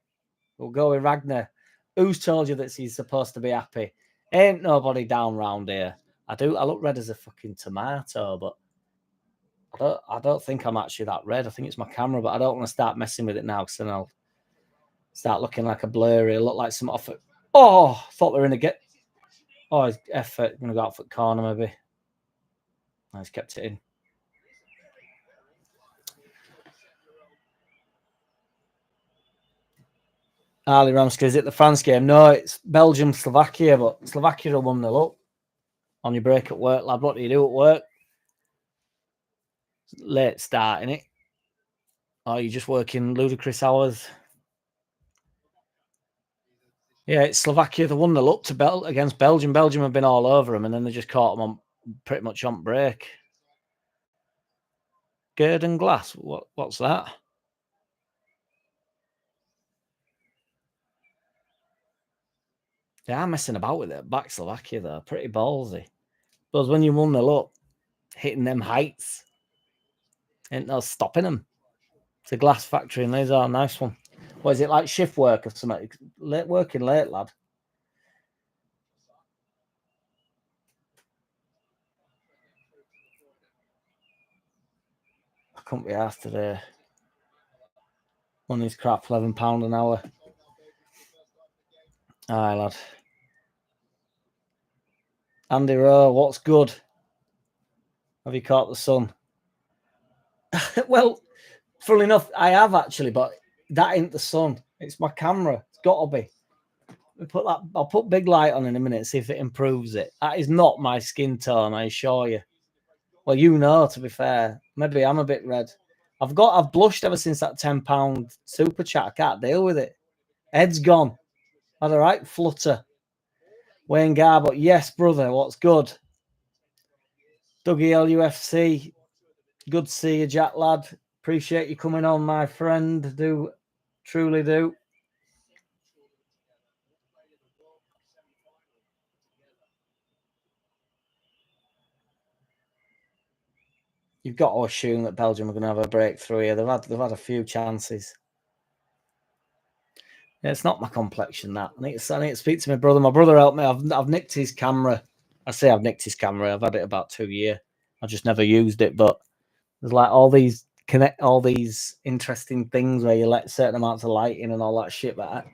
We'll go with Ragnar. Who's told you that he's supposed to be happy? Ain't nobody down round here. I look red as a fucking tomato, but I don't think I'm actually that red. I think it's my camera, but I don't want to start messing with it now because then I'll start looking like a blurry. It'll look like some off it. Oh, thought they were in a get. Oh, his effort. Going to go out for the corner maybe. No, he's kept it in. Ali Ramsky, is it the France game? No, it's Belgium, Slovakia, but Slovakia will 1-0 up on your break at work, lad. What do you do at work? Late start, innit? Or you're just working ludicrous hours? Yeah, it's Slovakia. They 1-0 up to against Belgium. Belgium have been all over them, and then they just caught them on pretty much on break. Gerdon Glass. What's that? They are messing about with it. Back Slovakia, though. Pretty ballsy. But when you 1-0 up, hitting them heights, ain't no stopping them. It's a glass factory in Leeds. Oh, nice one. What is it, like shift work or something? Working late, lad. I couldn't be asked today. Money's crap, £11 an hour. Aye, lad. Andy Rowe, what's good? Have you caught the sun? Well, funnily enough, I have actually, but that ain't the sun. It's my camera. It's got to be. I'll put big light on in a minute, see if it improves it. That is not my skin tone, I assure you. Well, you know, to be fair. Maybe I'm a bit red. I've blushed ever since that £10 super chat. I can't deal with it. Head's gone. Had a right flutter. Wayne Garbutt, yes, brother, what's good? Dougie LUFC, good to see you, Jack lad. Appreciate you coming on, my friend. Do truly do. You've got to assume that Belgium are going to have a breakthrough here. They've had a few chances. Yeah, it's not my complexion, that. I need to speak to my brother. My brother helped me. I've nicked his camera. I say I've nicked his camera. I've had it about 2 years. I just never used it. But there's like all these interesting things where you let certain amounts of light in and all that shit. But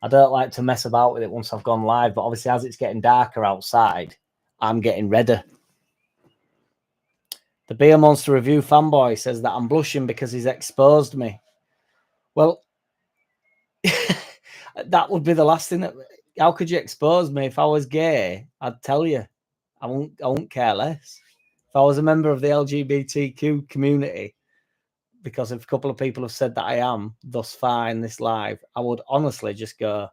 I don't like to mess about with it once I've gone live. But obviously, as it's getting darker outside, I'm getting redder. The Beer Monster Review fanboy says that I'm blushing because he's exposed me. Well, that would be the last thing. How could you expose me? If I was gay, I'd tell you. I won't care less. If I was a member of the LGBTQ community, because if a couple of people have said that I am thus far in this live, I would honestly just go,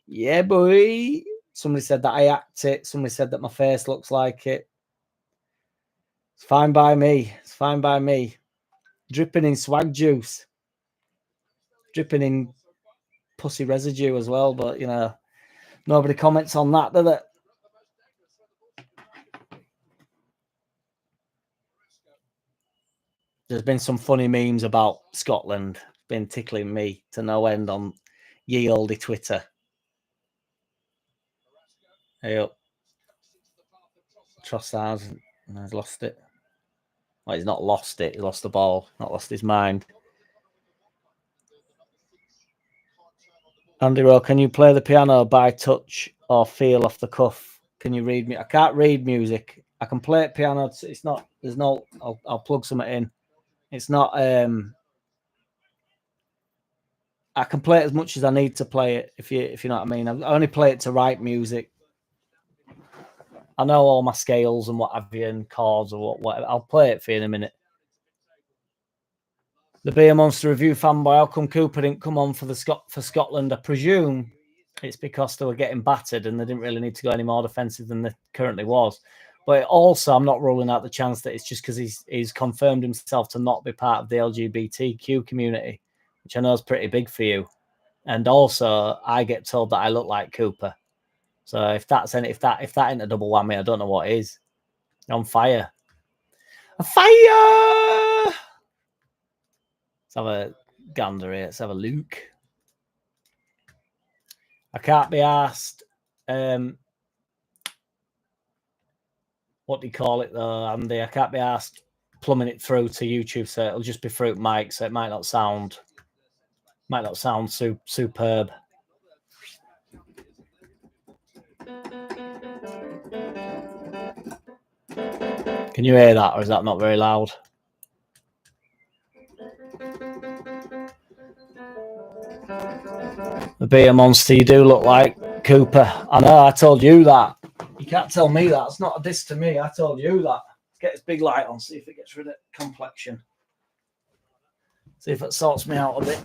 yeah, boy. Somebody said that I act it. Somebody said that my face looks like it. It's fine by me. It's fine by me. Dripping in swag juice. Dripping in pussy residue as well, but, you know, Nobody comments on that, do they? There's been some funny memes about Scotland. Been tickling me to no end on ye olde Twitter. Hey up. Trossard has lost it. Well, he's not lost it. He lost the ball. Not lost his mind. Andy Rowe, can you play the piano by touch or feel off the cuff? Can you read me? I can't read music. I can play it piano. It's not. There's no. I'll plug something in. It's not. I can play it as much as I need to play it. If you know what I mean. I only play it to write music. I know all my scales and what have you and chords or whatever. I'll play it for you in a minute. The Beer Monster review fanboy. How come Cooper didn't come on for Scotland? I presume it's because they were getting battered and they didn't really need to go any more defensive than they currently was. But also, I'm not ruling out the chance that it's just because he's confirmed himself to not be part of the LGBTQ community, which I know is pretty big for you. And also, I get told that I look like Cooper. So if that ain't a double whammy, I don't know what is. On fire. A fire! Let's have a gander here. Let's have a look. I can't be asked. What do you call it though, Andy? I can't be asked plumbing it through to YouTube, so it'll just be through mic, so it might not sound superb. Can you hear that, or is that not very loud? The Beer Monster, you do look like Cooper. I know, I told you that. You can't tell me that. It's not a diss to me. I told you that. Let's get this big light on, see if it gets rid of complexion. See if it sorts me out a bit.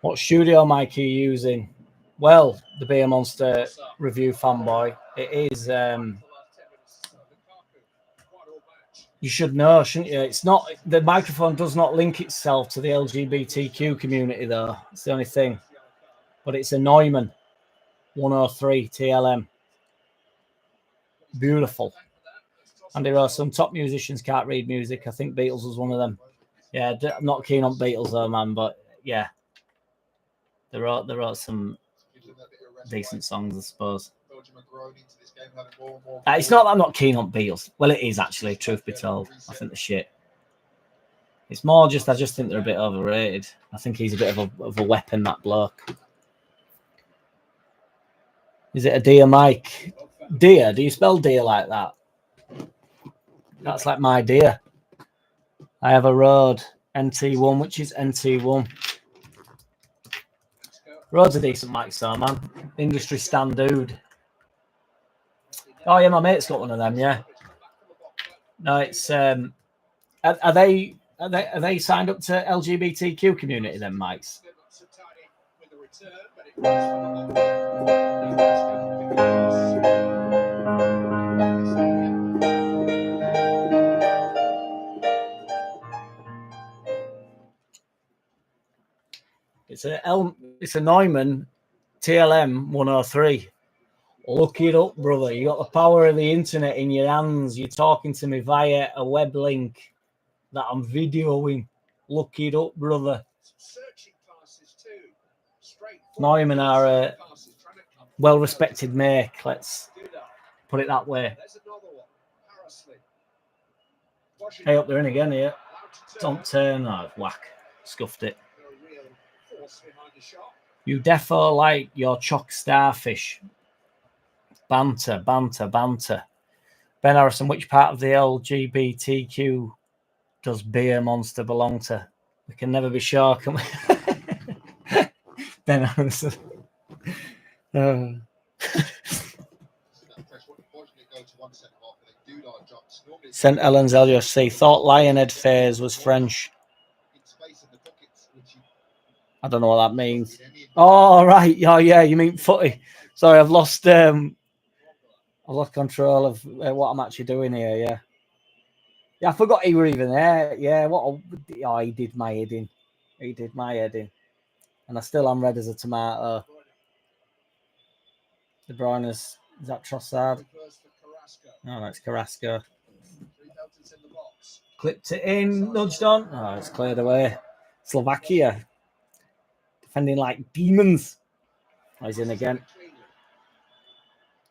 What studio mic are you using? Well, the Beer Monster review fanboy. It is. You should know, shouldn't you? It's not. The microphone does not link itself to the LGBTQ community, though. It's the only thing. But it's a Neumann 103 TLM. Beautiful. And there are some top musicians can't read music. I think Beatles was one of them. Yeah, I'm not keen on Beatles though, man. But yeah, there are some decent songs, I suppose. It's not that I'm not keen on Beatles. Well, it is actually, truth be told. I think they're shit. It's more just I just think they're a bit overrated. I think he's a bit of a weapon, that bloke. Is it a deer, Mike? Deer? Do you spell deer like that? That's like my deer. I have a road, NT1, which is NT1. Road's a decent mic, so man. Industry stand dude. Oh yeah, my mate's got one of them. Yeah. No, it's are they signed up to LGBTQ community then, mics? It's a Neumann TLM 103. Look it up, brother. You got the power of the internet in your hands. You're talking to me via a web link that I'm videoing. Look it up, brother. Neumann are a well-respected make. Let's put it that way. Hey, up there in again here. Don't turn. Oh, whack. Scuffed it. You defo like your chock starfish. Banter. Ben Harrison, which part of the LGBTQ does Beer Monster belong to? We can never be sure, can we? Ben Harrison. St. Helens LUFC thought Lionhead Faze was French. I don't know what that means. Oh, right. Yeah, you mean footy. Sorry, I've lost control of what I'm actually doing here, yeah. Yeah, I forgot he were even there. Yeah, he did my head in. And I still am red as a tomato. De Bruyne is that Trossard? No, it's Carrasco. Clipped it in, nudged on. Oh, it's cleared away. Slovakia. Defending like demons. Oh, he's in again.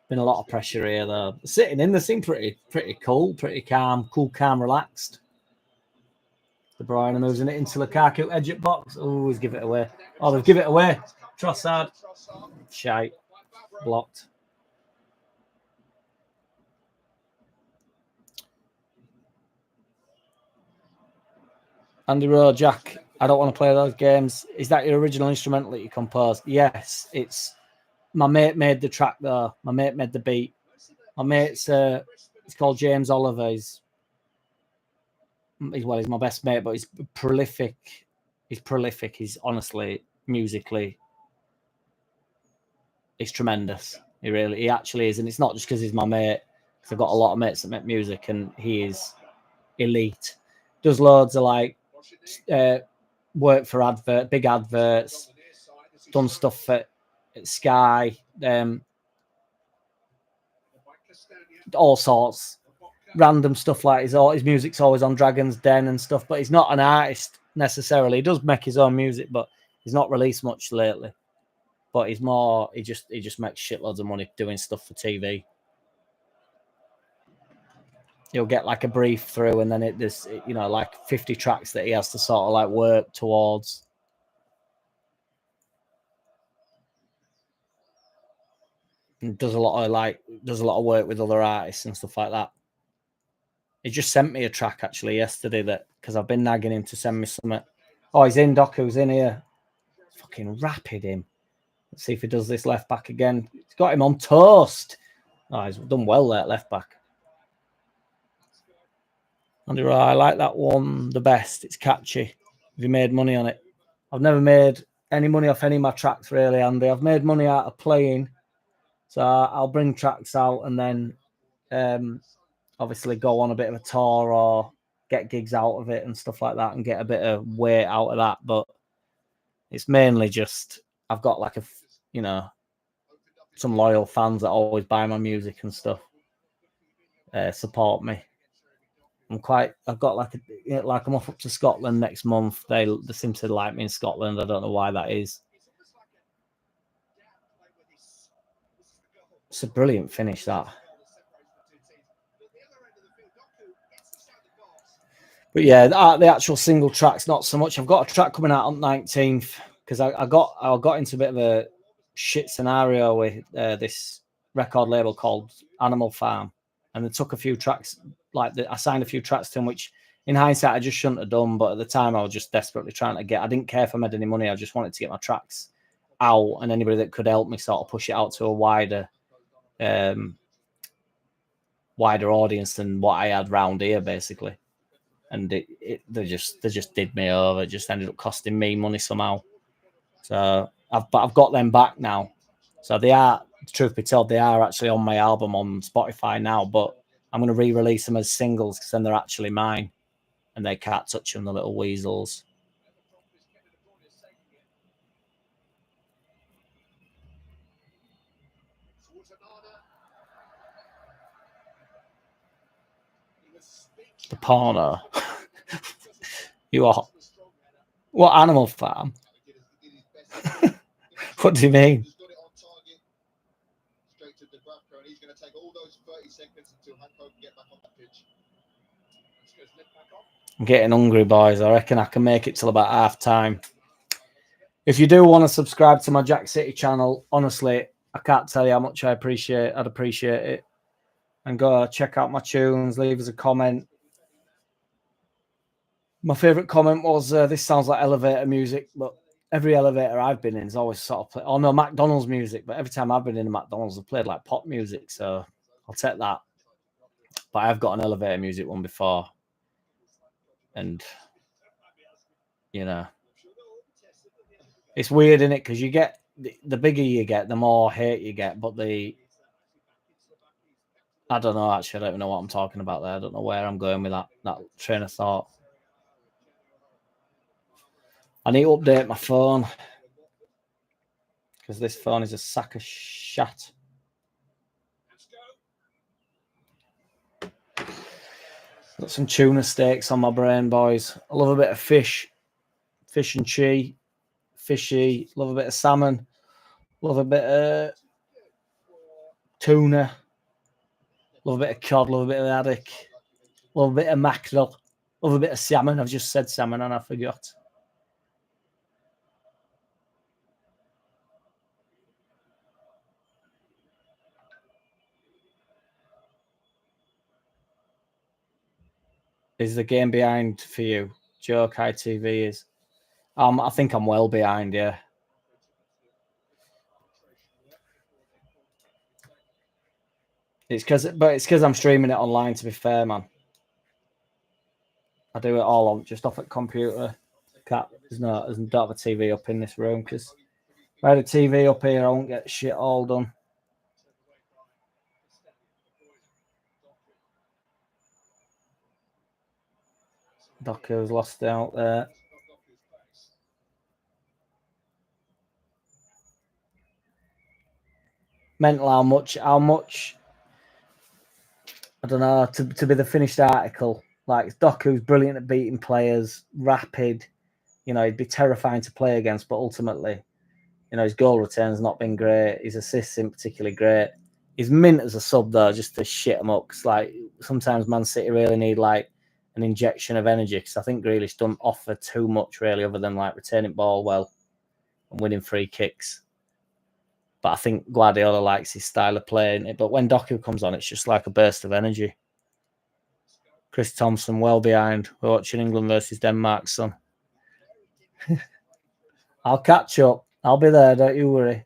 Been a lot of pressure here, though. Sitting in, they seem pretty cool, pretty calm, relaxed. De Bruyne moves it into Lukaku, edge at box. Oh, he's give it away. Oh, they've given it away. Trossard. Shite. Blocked. Andy Rowe, Jack, I don't want to play those games. Is that your original instrumental that you composed? Yes, it's my mate made the track though. My mate made the beat. My mate's it's called James Oliver. He's my best mate, but he's prolific. He's honestly musically, he's tremendous. He actually is, and it's not just because he's my mate. Because I've got a lot of mates that make music, and he is elite. Does loads of like work for big adverts. Done stuff at Sky, all sorts, random stuff like his music's always on Dragon's Den and stuff. But he's not an artist necessarily. He does make his own music, but he's not released much lately. But he's more. He just makes shitloads of money doing stuff for TV. He'll get like a brief through, and then there's like 50 tracks that he has to sort of like work towards. And does a lot of work with other artists and stuff like that. He just sent me a track actually yesterday because I've been nagging him to send me something. Oh, he's in. Doku's in here. Fucking rapid him. Let's see if he does this left back again. He's got him on toast. Oh, he's done well there, left back. Andy Rowe, I like that one the best. It's catchy. Have you made money on it? I've never made any money off any of my tracks, really, Andy. I've made money out of playing. So I'll bring tracks out and then obviously go on a bit of a tour or get gigs out of it and stuff like that and get a bit of weight out of that. But it's mainly just I've got like some loyal fans that always buy my music and stuff, support me. I've got like I'm off up to Scotland next month. They seem to like me in Scotland. I don't know why that is. It's a brilliant finish, that. But yeah, the actual single track's not so much. I've got a track coming out on 19th because I got into a bit of a shit scenario with this record label called Animal Farm, and they took a few tracks. I signed a few tracks to them, which in hindsight I just shouldn't have done. But at the time, I was just desperately trying to I didn't care if I made any money. I just wanted to get my tracks out, and anybody that could help me sort of push it out to a wider audience than what I had round here, basically. And they just did me over. It just ended up costing me money somehow. So I've got them back now. So they are, truth be told, they are actually on my album on Spotify now. But I'm going to re-release them as singles because then they're actually mine, and they can't touch them, the little weasels. The porno. You are. What Animal Farm? What do you mean? I'm getting hungry, boys. I reckon I can make it till about half time. If you do want to subscribe to my JackCity channel, honestly, I can't tell you how much I'd appreciate it. And go check out my tunes, leave us a comment. My favourite comment was, this sounds like elevator music, but every elevator I've been in is always sort of oh no, McDonald's music, but every time I've been in a McDonald's, I've played like pop music, so I'll take that. But I've got an elevator music one before, and you know, it's weird, isn't it? Because you get the bigger you get, the more hate you get, but I don't know, actually, I don't even know what I'm talking about there. I don't know where I'm going with that train of thought. I need to update my phone because this phone is a sack of shat. Got some tuna steaks on my brain, boys. I love a bit of fish and cheese, fishy. Love a bit of salmon. Love a bit of tuna. Love a bit of cod. Love a bit of haddock. Love a bit of mackerel. Love a bit of salmon. I've just said salmon and I forgot. Is the game behind for you? Joke ITV is. I think I'm well behind, yeah. It's because I'm streaming it online, to be fair, man. I do it all on just off at computer. There's don't have a TV up in this room because if I had a TV up here, I won't get shit all done. Docker's lost out there. Mental how much I don't know, to be the finished article. Like Doku's brilliant at beating players, rapid, he'd be terrifying to play against, but ultimately, his goal return's not been great. His assists in particularly great. He's mint as a sub though, just to shit him up. Cause like sometimes Man City really need like an injection of energy. Because I think Grealish don't offer too much really, other than like returning ball well and winning free kicks. But I think Guardiola likes his style of playing. But when Doku comes on, it's just like a burst of energy. Chris Thompson well behind. We're watching England versus Denmark, son. I'll catch up. I'll be there. Don't you worry.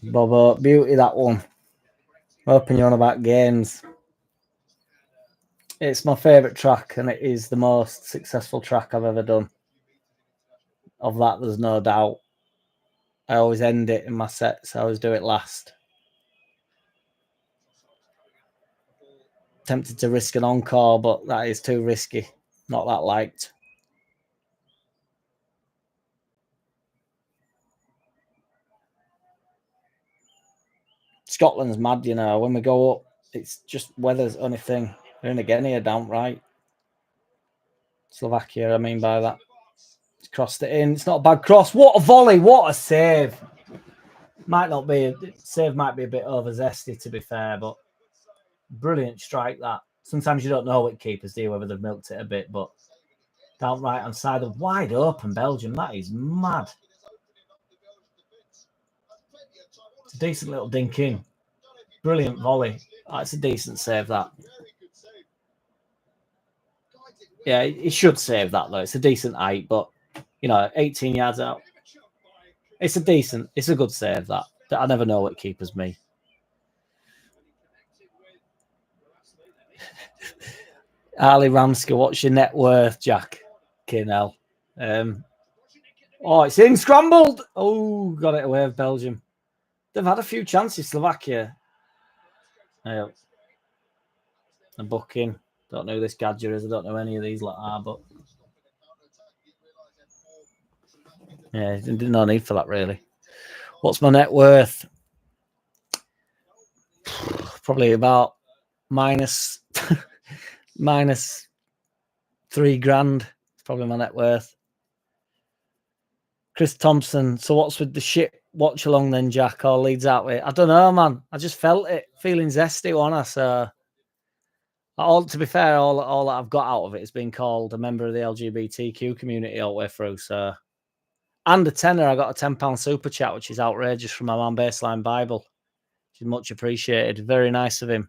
Bobo, beauty that one. Hoping you're on about games. It's my favourite track, and it is the most successful track I've ever done. Of that, there's no doubt. I always end it in my sets. I always do it last. Tempted to risk an encore, but that is too risky. Not that liked. Scotland's mad, when we go up, it's just weather's only thing. We're in again here, down right. Slovakia, I mean by that. It's crossed it in. It's not a bad cross. What a volley. What a save. Save might be a bit over zesty, to be fair, but brilliant strike that. Sometimes you don't know what keepers do, whether they've milked it a bit, but down right hand side of wide open Belgium. That is mad. It's a decent little dink in. Brilliant volley. That's a decent save, that. Yeah, he should save that, though. It's a decent height, but, 18 yards out. It's a good save, that. I never know what keepers me. Ali Ramska, what's your net worth, Jack? Kinel. It's in, scrambled. Oh, got it away with Belgium. They've had a few chances, Slovakia. Yeah. And booking. Don't know who this Gadger is. I don't know any of these but yeah, no need for that really. What's my net worth? Probably about minus $3,000. It's probably my net worth. Chris Thompson. So what's with the shit watch along then, Jack? Or Leeds out with? I don't know, man. I just felt it. Feeling zesty, wasn't I? So To be fair, all that I've got out of it has been called a member of the LGBTQ community all the way through. So, and a tenner, I got a £10 super chat, which is outrageous from my man Baseline Bible, which is much appreciated. Very nice of him.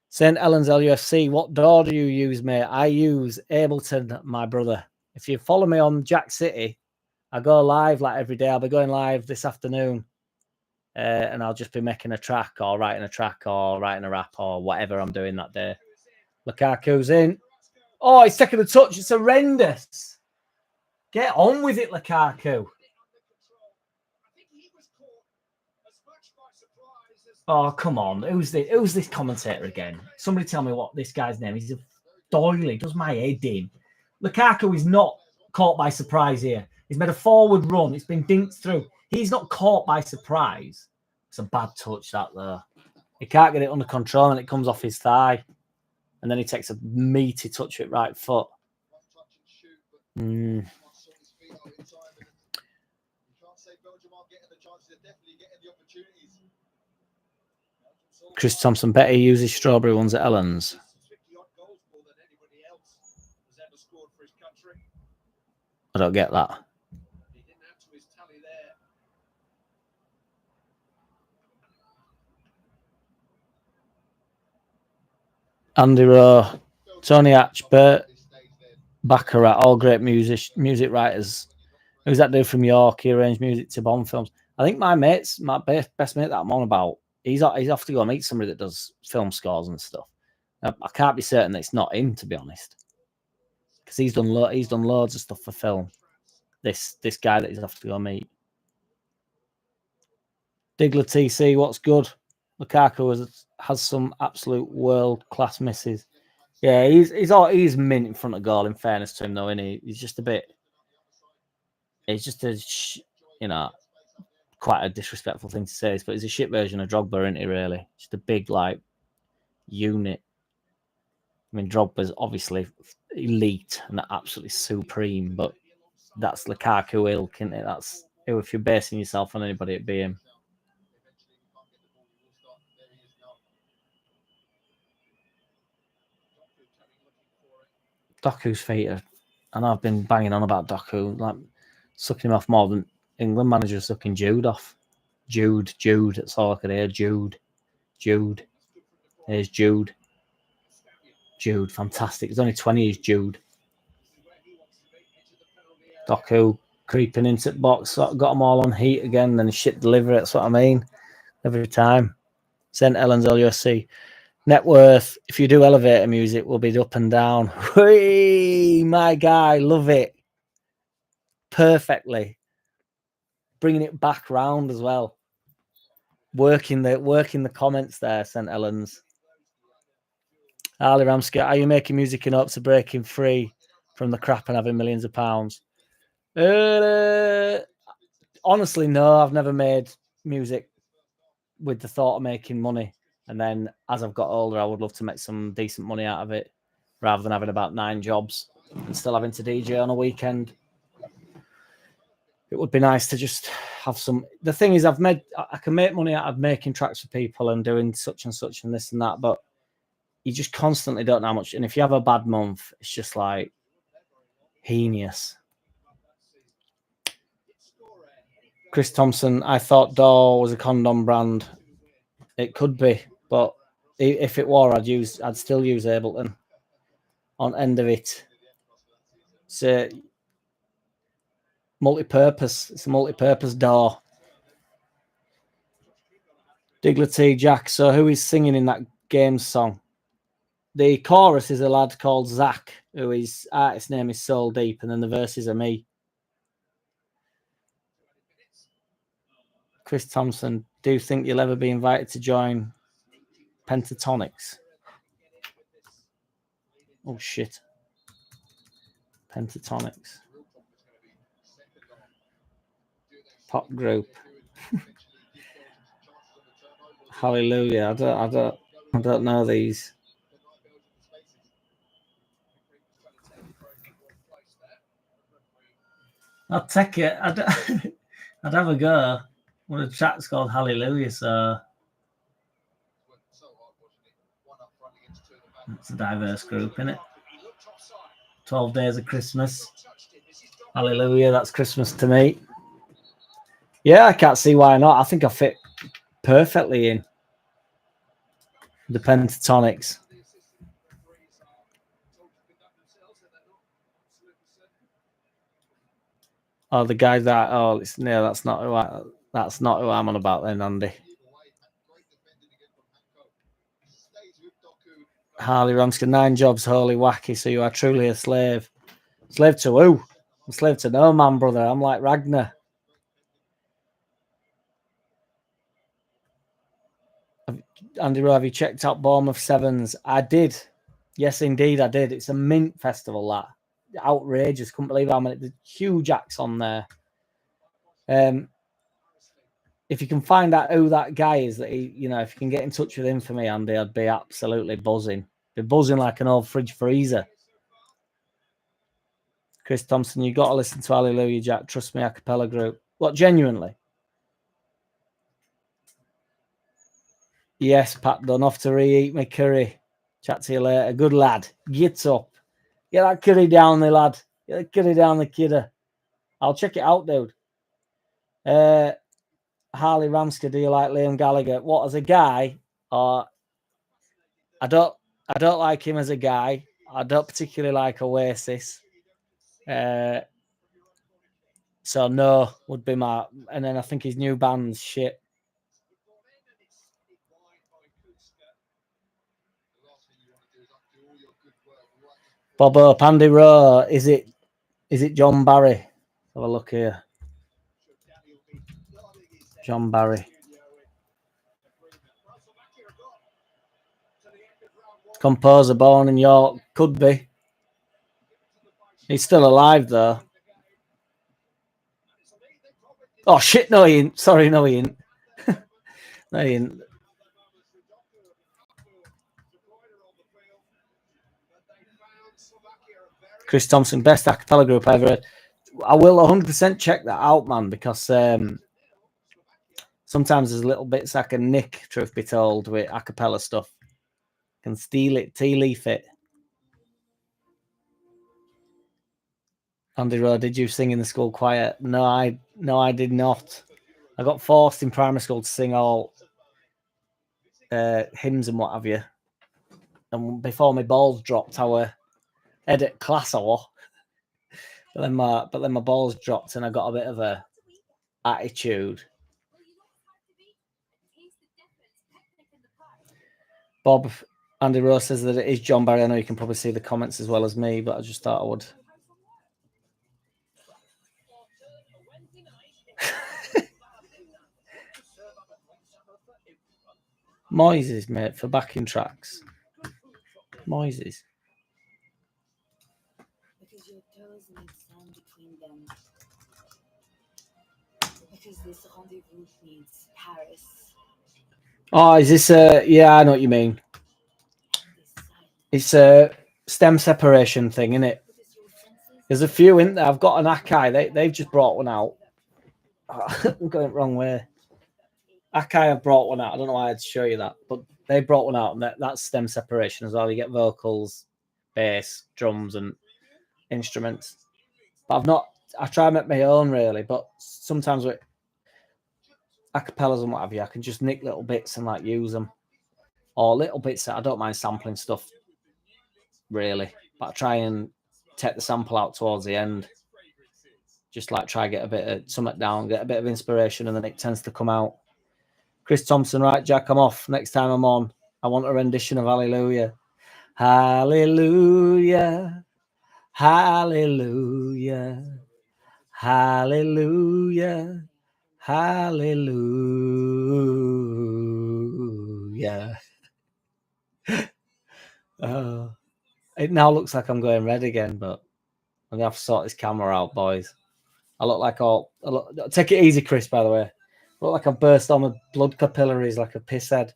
St. Helens LUFC, what door do you use, mate? I use Ableton, my brother. If you follow me on JackCity, I go live like every day. I'll be going live this afternoon. And I'll just be making a track or writing a track or writing a rap or whatever I'm doing that day. Lukaku's in. Oh, he's taking the touch. It's horrendous. Get on with it, Lukaku. Oh, come on. Who's this commentator again? Somebody tell me what this guy's name is. He's a doily. Does my head in. Lukaku is not caught by surprise here. He's made a forward run. It's been dinked through. He's not caught by surprise. It's a bad touch, that, though. He can't get it under control, and it comes off his thigh. And then he takes a meaty touch with right foot. Chris Thompson, better uses strawberry ones at Ellen's. I don't get that. Andy Rowe, Tony Hatch, Bert, Baccarat, all great music writers. Who's that dude from York? He arranged music to Bond films. I think my best mate that I'm on about, he's off to go meet somebody that does film scores and stuff. I can't be certain that it's not him, to be honest, because he's done loads of stuff for film. This guy that he's off to go meet. Diggler TC, what's good? Lukaku has some absolute world-class misses. Yeah, he's mint in front of goal, in fairness to him, though, isn't he? He's just a bit... It's just quite a disrespectful thing to say, but he's a shit version of Drogba, isn't he, really? Just a big, unit. I mean, Drogba's obviously elite and absolutely supreme, but that's Lukaku ilk, isn't it? That's... If you're basing yourself on anybody, it'd be him. Doku's feet are, and I've been banging on about Doku, sucking him off more than England manager sucking Jude off. Jude, that's all I could hear. Jude. There's Jude. Jude, fantastic. There's only 20 is Jude. Doku creeping into the box, got them all on heat again, then shit delivery, that's what I mean. Every time. St. Helens LUSC. Net worth, if you do elevator music, will be up and down. Whee, my guy, love it. Perfectly. Bringing it back round as well. Working the comments there, St. Helens. Ali Ramsky, are you making music in hopes of breaking free from the crap and having millions of pounds? Honestly, no, I've never made music with the thought of making money. And then as I've got older, I would love to make some decent money out of it rather than having about 9 jobs and still having to DJ on a weekend. It would be nice to just have some... The thing is, I can make money out of making tracks for people and doing such and such and this and that, but you just constantly don't know how much. And if you have a bad month, it's just like heinous. Chris Thompson, I thought Door was a condom brand. It could be, but if it were, I'd still use Ableton on end of it. So multi-purpose. It's a multi-purpose door. Diggler T Jack. So who is singing in that game song? The chorus is a lad called Zach, who his artist name is Soul Deep, and then the verses are me. Chris Thompson, do you think you'll ever be invited to join Pentatonics? Oh, shit. Pentatonics. Pop group. Hallelujah. I don't know these. I'll take it. I'd have a go. Well, the track's called Hallelujah, so It's a diverse group, isn't it? 12 days of Christmas. Hallelujah, that's Christmas to me. Yeah, I can't see why not. I think I fit perfectly in the pentatonics. Oh, the guy that that's not who I'm on about then, Andy. Harley Ramsky, 9 jobs, holy wacky. So you are truly a slave. Slave to who? I'm slave to no man, brother. I'm like Ragnar. Andy Rowe, have you checked out Bournemouth Sevens? I did. Yes, indeed, I did. It's a mint festival, that. Outrageous. Couldn't believe how many. There's huge acts on there. If you can find out who that guy is, that if you can get in touch with him for me, Andy, I'd be absolutely buzzing. Be buzzing like an old fridge freezer. Chris Thompson, you got to listen to Hallelujah, Jack. Trust me, a cappella group. What, genuinely? Yes, Pat Dunn, off to re-eat my curry. Chat to you later. Good lad. Get up. Get that curry down the lad. Get that curry down the kidder. I'll check it out, dude. Harley Ramsky, do you like Liam Gallagher? What, as a guy? I don't like him as a guy. I don't particularly like Oasis. So no would be my, and then I think his new band's shit. Bobo, Pandy Rowe, is it John Barry? Have a look here. John Barry. Composer born in York. Could be. He's still alive though. Oh shit, no he ain't. Sorry, no he ain't. No he ain't. Chris Thompson, best a cappella group I ever heard. I will 100% check that out, man, because sometimes there's little bits I can nick, truth be told, with a cappella stuff. Can steal it, tea leaf it. Andy Rowe, did you sing in the school choir? No, I did not. I got forced in primary school to sing all hymns and what have you. And before my balls dropped, I were head at class or. But then my balls dropped and I got a bit of a attitude. Bob, Andy Rowe says that it is John Barry. I know you can probably see the comments as well as me, but I just thought I would. Moises, mate, for backing tracks. Moises. Because your toes need sand between them. Because this rendezvous needs Paris. Oh, is this yeah, I know what you mean. It's a stem separation thing, isn't it? There's a few in there. I've got an Akai. They've just brought one out. I'm going the wrong way. Akai have brought one out. I don't know why I'd show you that, but they brought one out, and that's stem separation as well. You get vocals, bass, drums, and instruments. But I try and make my own really, but sometimes with acapellas and what have you, I can just nick little bits and like use them, or little bits that I don't mind sampling stuff really, but I try and take the sample out towards the end. Just like try get a bit of something down, get a bit of inspiration, and then it tends to come out. Chris Thompson, right, Jack, I'm off. Next time I'm on, I want a rendition of Hallelujah. Hallelujah. Hallelujah. Hallelujah. Hallelujah. It now looks like I'm going red again, but I'm going to have to sort this camera out, boys. I look like take it easy, Chris, by the way. I look like I've burst on with blood capillaries like a pisshead.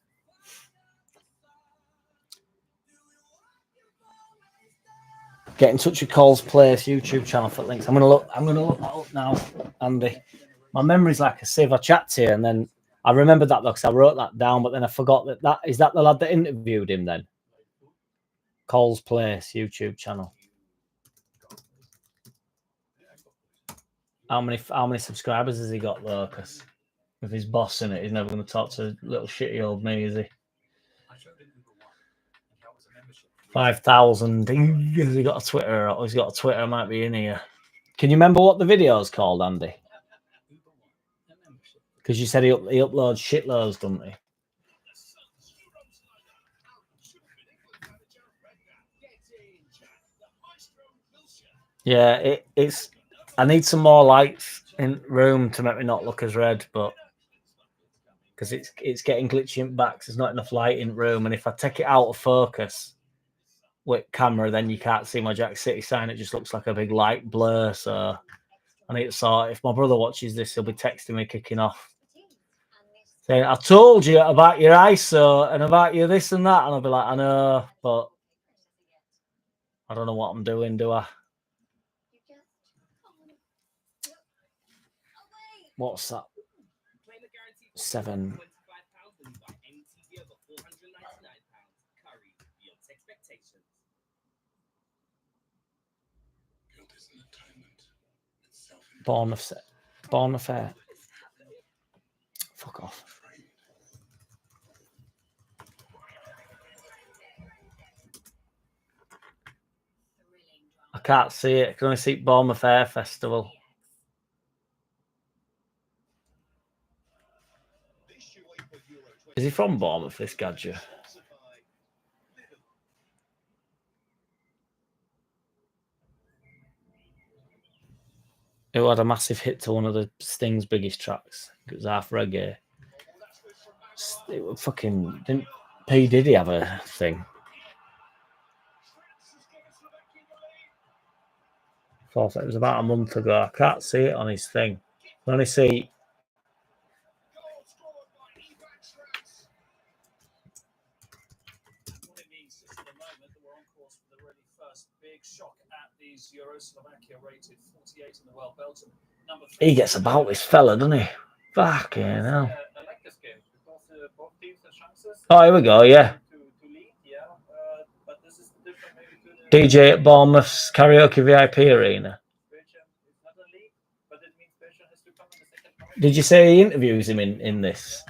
Get in touch with Cole's Place YouTube channel for links. I'm gonna look that up now, Andy. My memory's like a sieve. I chat to you, and then I remembered that though because I wrote that down, but then I forgot that is that the lad that interviewed him then. Cole's Place YouTube channel. How many subscribers has he got though? Because with his boss in it, he's never going to talk to little shitty old me, is he? 5,000. Has he got a Twitter? Oh, he's got a Twitter. Might be in here. Can you remember what the video's called, Andy? Because you said he uploads shitloads, doesn't he? Yeah, it's. I need some more lights in room to make me not look as red, but because it's getting glitchy in back, there's not enough light in room, and if I take it out of focus with camera, then you can't see my JackCity sign. It just looks like a big light blur. So I need to sort. If my brother watches this, he'll be texting me, kicking off, saying, "I told you about your ISO and about your this and that," and I'll be like, "I know, but I don't know what I'm doing, do I?" What's that? 7. Bournemouth Fair. Fuck off. I can't see it. I can only see Bournemouth Air Festival. Is he from Bournemouth, this gadget? Who had a massive hit to one of the Sting's biggest tracks. It was half reggae. It was fucking... Didn't P. Diddy have a thing? Thought it was about a month ago. I can't see it on his thing. I can only see... He gets about this fella, doesn't he? Fucking hell. Oh, here we go, yeah. DJ at Bournemouth's Karaoke VIP Arena. Did you say he interviews him in this?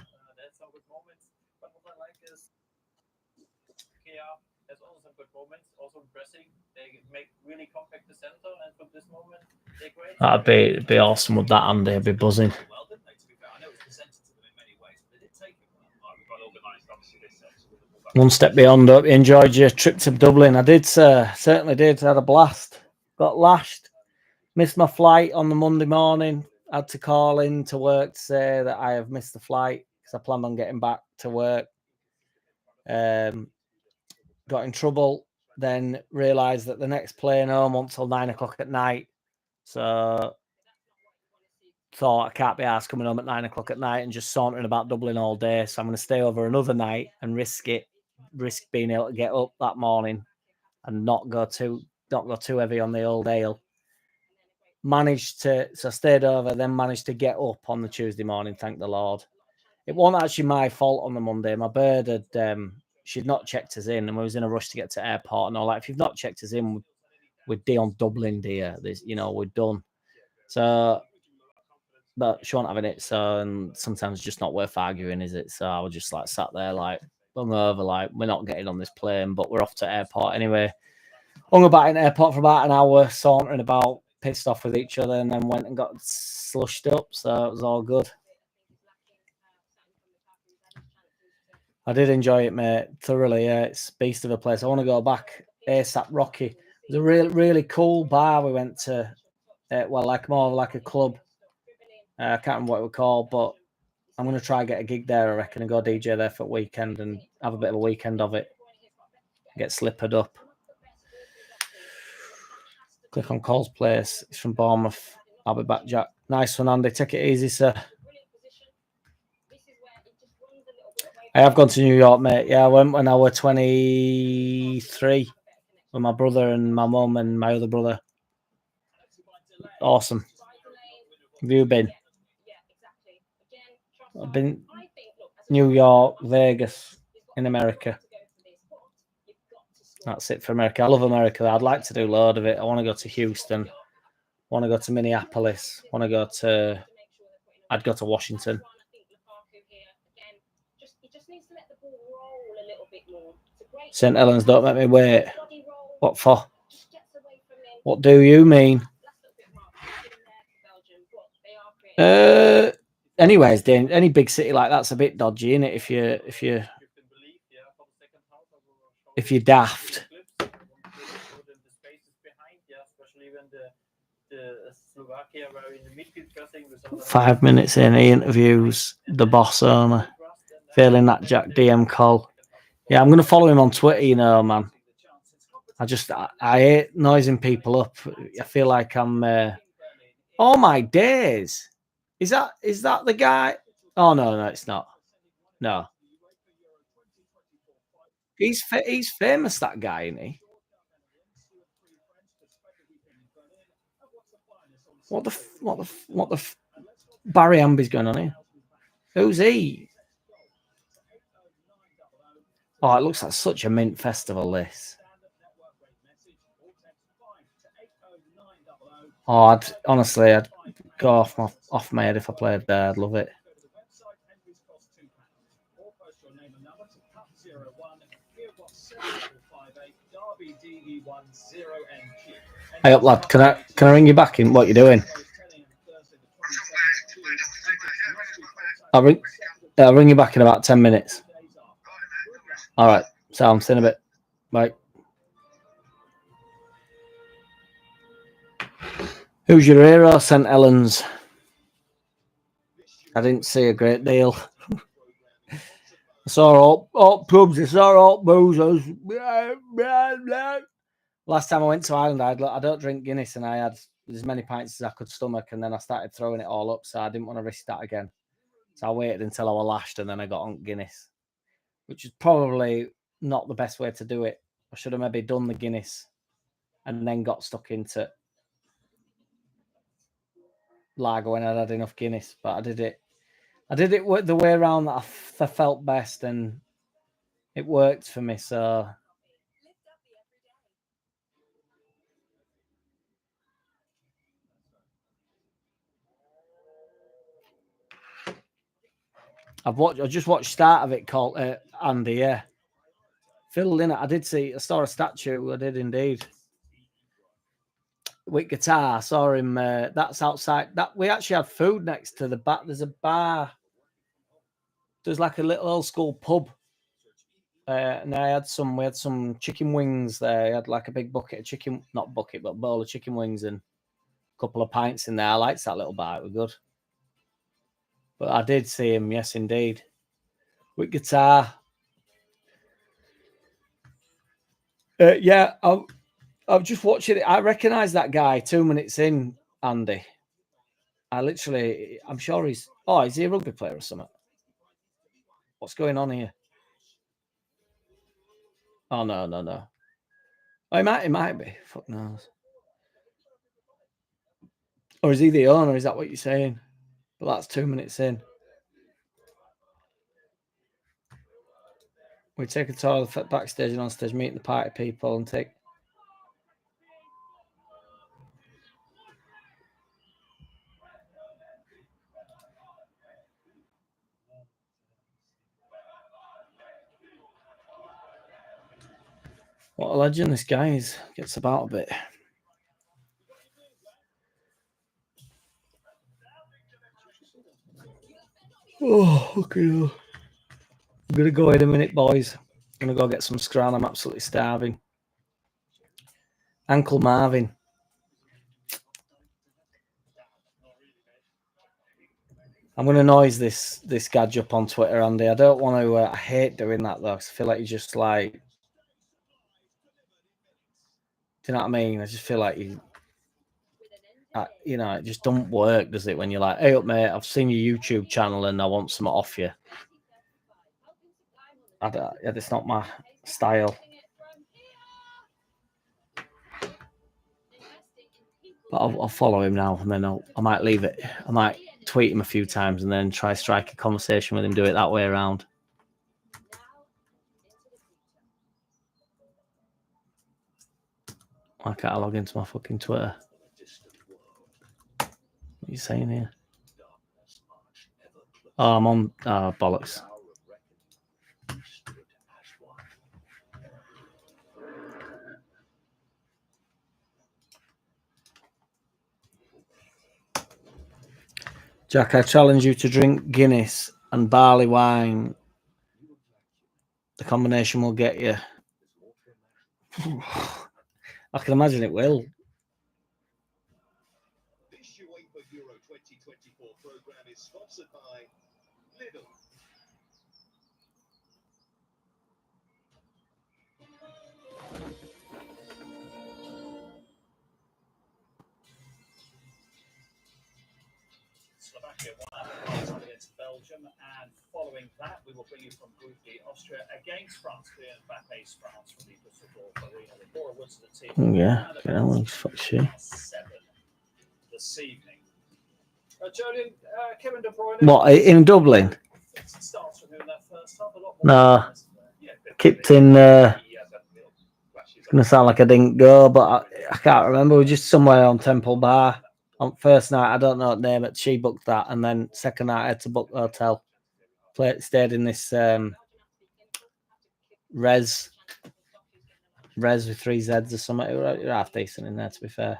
That'd be awesome with that, Andy. I'd be buzzing. One step beyond. Hope you enjoyed your trip to Dublin. I did, sir. Certainly did. Had a blast. Got lashed. Missed my flight on the Monday morning. Had to call in to work to say that I have missed the flight because I planned on getting back to work. Got in trouble. Then realised that the next plane home won't till 9 o'clock at night. So thought I can't be asked coming home at 9 o'clock at night and just sauntering about Dublin all day. So I'm going to stay over another night and risk being able to get up that morning and not go too heavy on the old ale. So I stayed over, then managed to get up on the Tuesday morning, thank the Lord. It wasn't actually my fault on the Monday. My bird had, she'd not checked us in and we was in a rush to get to airport and all that. If you've not checked us in, we're on Dublin, dear. We're done. So, but she wasn't having it. So, and sometimes it's just not worth arguing, is it? So I was just like sat there like, bung over, like, we're not getting on this plane, but we're off to airport anyway. Hung about in airport for about an hour, sauntering about, pissed off with each other, and then went and got slushed up. So it was all good. I did enjoy it, mate. Thoroughly, yeah. It's beast of a place. I want to go back ASAP Rocky. It was a really, really cool bar we went to. More like a club. I can't remember what it was called, but I'm going to try and get a gig there, I reckon, and go DJ there for a weekend and have a bit of a weekend of it. Get slippered up. Click on Cole's Place. It's from Bournemouth. I'll be back, Jack. Nice one, Andy. Take it easy, sir. I have gone to New York, mate. Yeah, I went when I was 23 with my brother and my mum and my other brother. Awesome. Have you been? I've been New York, Vegas, in America. That's it for America. I love America. I'd like to do a load of it. I want to go to Houston. I want to go to Minneapolis. I want to go to... I'd go to Washington. St. Helens, don't make me wait. What for? What do you mean? Anyways, Dane, any big city like that's a bit dodgy, isn't it? If you're daft. 5 minutes in, he interviews the boss owner, failing that Jack DM call. Yeah, I'm going to follow him on Twitter, you know, man. I hate noising people up. I feel like I'm... oh, my days. Is that the guy? Oh, no, it's not. No. He's famous, that guy, isn't he? What the Barry Amby's going on here? Who's he? Oh, it looks like such a mint festival, this. Oh, I'd go off my head if I played there. I'd love it. Hey up, lad. Can I ring you back in? What you doing? I'll ring you back in about 10 minutes. All right. So I'm seeing a bit. Bye. Who's your hero, St. Helens? I didn't see a great deal. I saw all pubs. I saw all boozers. Last time I went to Ireland, I don't drink Guinness, and I had as many pints as I could stomach, and then I started throwing it all up, so I didn't want to risk that again. So I waited until I was lashed, and then I got on Guinness, which is probably not the best way to do it. I should have maybe done the Guinness and then got stuck into lager when I'd had enough Guinness. But I did it the way around that I felt best, and it worked for me. So I just watched start of it called Andy. Yeah, filled in it. I saw a statue. I did indeed. With guitar, I saw him. That's outside. That we actually had food next to the back. There's a bar. There's like a little old school pub. And we had some chicken wings there. I had like a big bucket of chicken, not bucket, but bowl of chicken wings and a couple of pints in there. I liked that little bar. It was good. But I did see him, yes, indeed. With guitar. Yeah, I'm just watching it. I recognise that guy 2 minutes in, Andy. I'm sure is he a rugby player or something? What's going on here? Oh, no. Oh, it might be. Fuck knows. Or is he the owner? Is that what you're saying? But that's 2 minutes in. We take a tour of the backstage and on stage, meet the party people and take... What a legend this guy is. Gets about a bit. Oh, okay. I'm going to go in a minute, boys. I'm going to go get some scran. I'm absolutely starving. Uncle Marvin. I'm going to noise this gadge up on Twitter, Andy. I don't want to... I hate doing that, though, because I feel like you just like... Do you know what I mean? I just feel like you... it just don't work, does it? When you're like, hey, up, mate, I've seen your YouTube channel and I want some off you. It's not my style. But I'll follow him now, and then I might leave it. I might tweet him a few times and then try strike a conversation with him, do it that way around. Why can't I log into my fucking Twitter? What are you saying here? Oh, I'm on. Oh, bollocks. Jack, I challenge you to drink Guinness and barley wine. The combination will get you. I can imagine it will. This UEFA Euro 2024 program is sponsored by Lidl. Slovakia won against Belgium, and following that, we will bring you from Group D, Austria against France, the Mbappe's France from the Düsseldorf Arena. The forwards of the team. Oh, yeah, fuck shit. 7 this evening. Julian, Kevin De Bruyne. What, in Dublin? Starts from him in that first half. A lot more. No, kicked in. It's gonna sound like I didn't go, but I can't remember. We were just somewhere on Temple Bar on first night. I don't know what name it. She booked that, and then second night I had to book the hotel. Stayed in this res with 3 Zs or something. You're half decent in there, to be fair.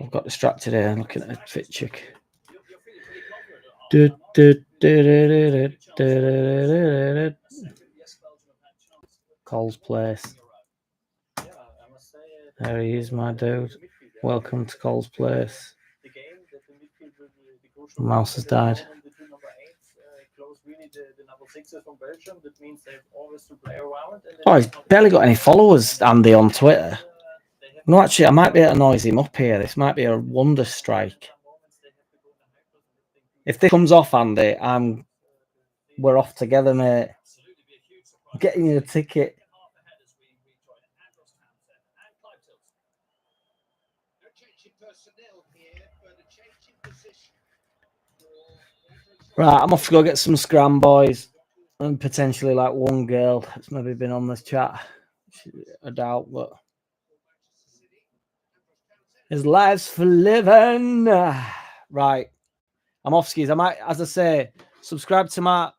I've got distracted here looking at a fit chick. Cole's Place. There he is, my dude. Welcome to Cole's Place. The mouse has died. Oh, he's barely got any followers, Andy, on Twitter. No, actually, I might be able to noise him up here. This might be a wonder strike. If this comes off, Andy, we're off together, mate. I'm getting you a ticket. Right, I'm off to go get some scram, boys. And potentially like one girl that's maybe been on this chat. I doubt, but his life's for living. Right. I'm off skis. I might, as I say, subscribe to my.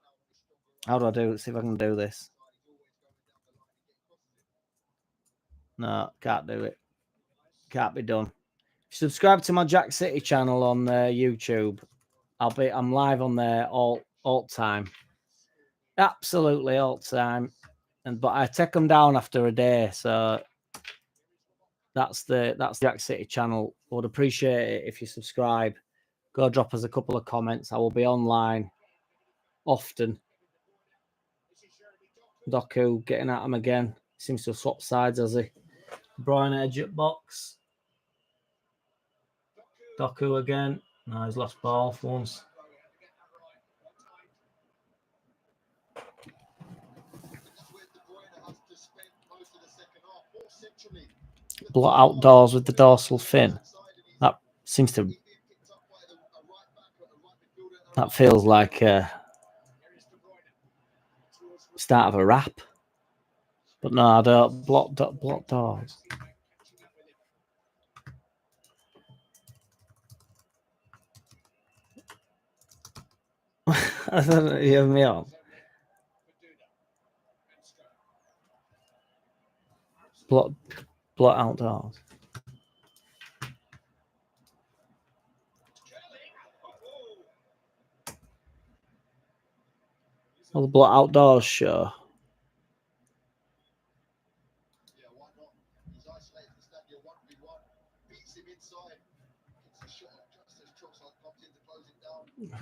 How do I do it? Let's see if I can do this. No, can't do it. Can't be done. Subscribe to my JackCity channel on YouTube. I'm live on there all time. Absolutely all time. But I take them down after a day, so that's the JackCity channel. I would appreciate it if you subscribe. Go drop us a couple of comments. I will be online often. Doku getting at him again. Seems to have swapped sides, has he? Brian edge at box. Doku again. No, he's lost ball for once. Blot outdoors with the dorsal fin. That seems to. That feels like start of a rap. But no, I don't. Block doors. I don't know, you have me on. Block outdoors. Well, the Blot Outdoors show.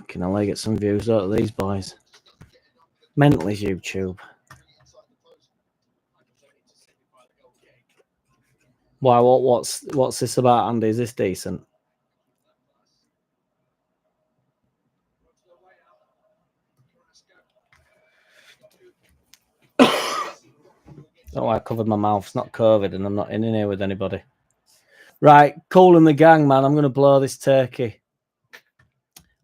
Can I get some views out of these boys? Mentally, YouTube. Why? What's this about, Andy? Is this decent? I don't know why I covered my mouth. It's not COVID, and I'm not in here with anybody. Right, Cole and the gang, man. I'm going to blow this turkey.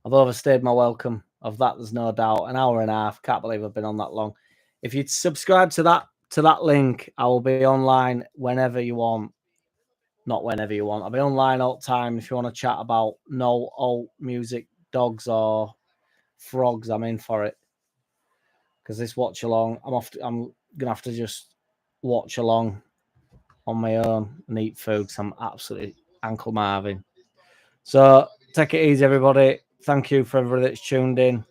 I've overstayed my welcome. Of that, there's no doubt. An hour and a half. Can't believe I've been on that long. If you'd subscribe to that link, I will be online whenever you want. Not whenever you want. I'll be online all the time. If you want to chat about no alt music, dogs or frogs, I'm in for it. Because this watch along, I'm gonna have to just watch along on my own and eat food because I'm absolutely ankle marvin. So take it easy, everybody. Thank you for everybody that's tuned in.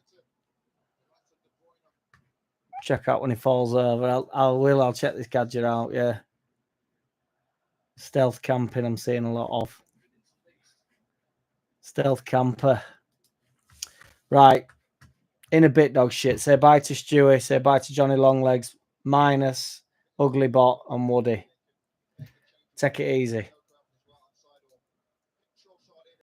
Check out when he falls over. I'll check this gadget out. Yeah. Stealth camping, I'm seeing a lot of. Stealth camper. Right. In a bit, dog shit. Say bye to Stewie. Say bye to Johnny Longlegs, Minus, Ugly Bot, and Woody. Take it easy.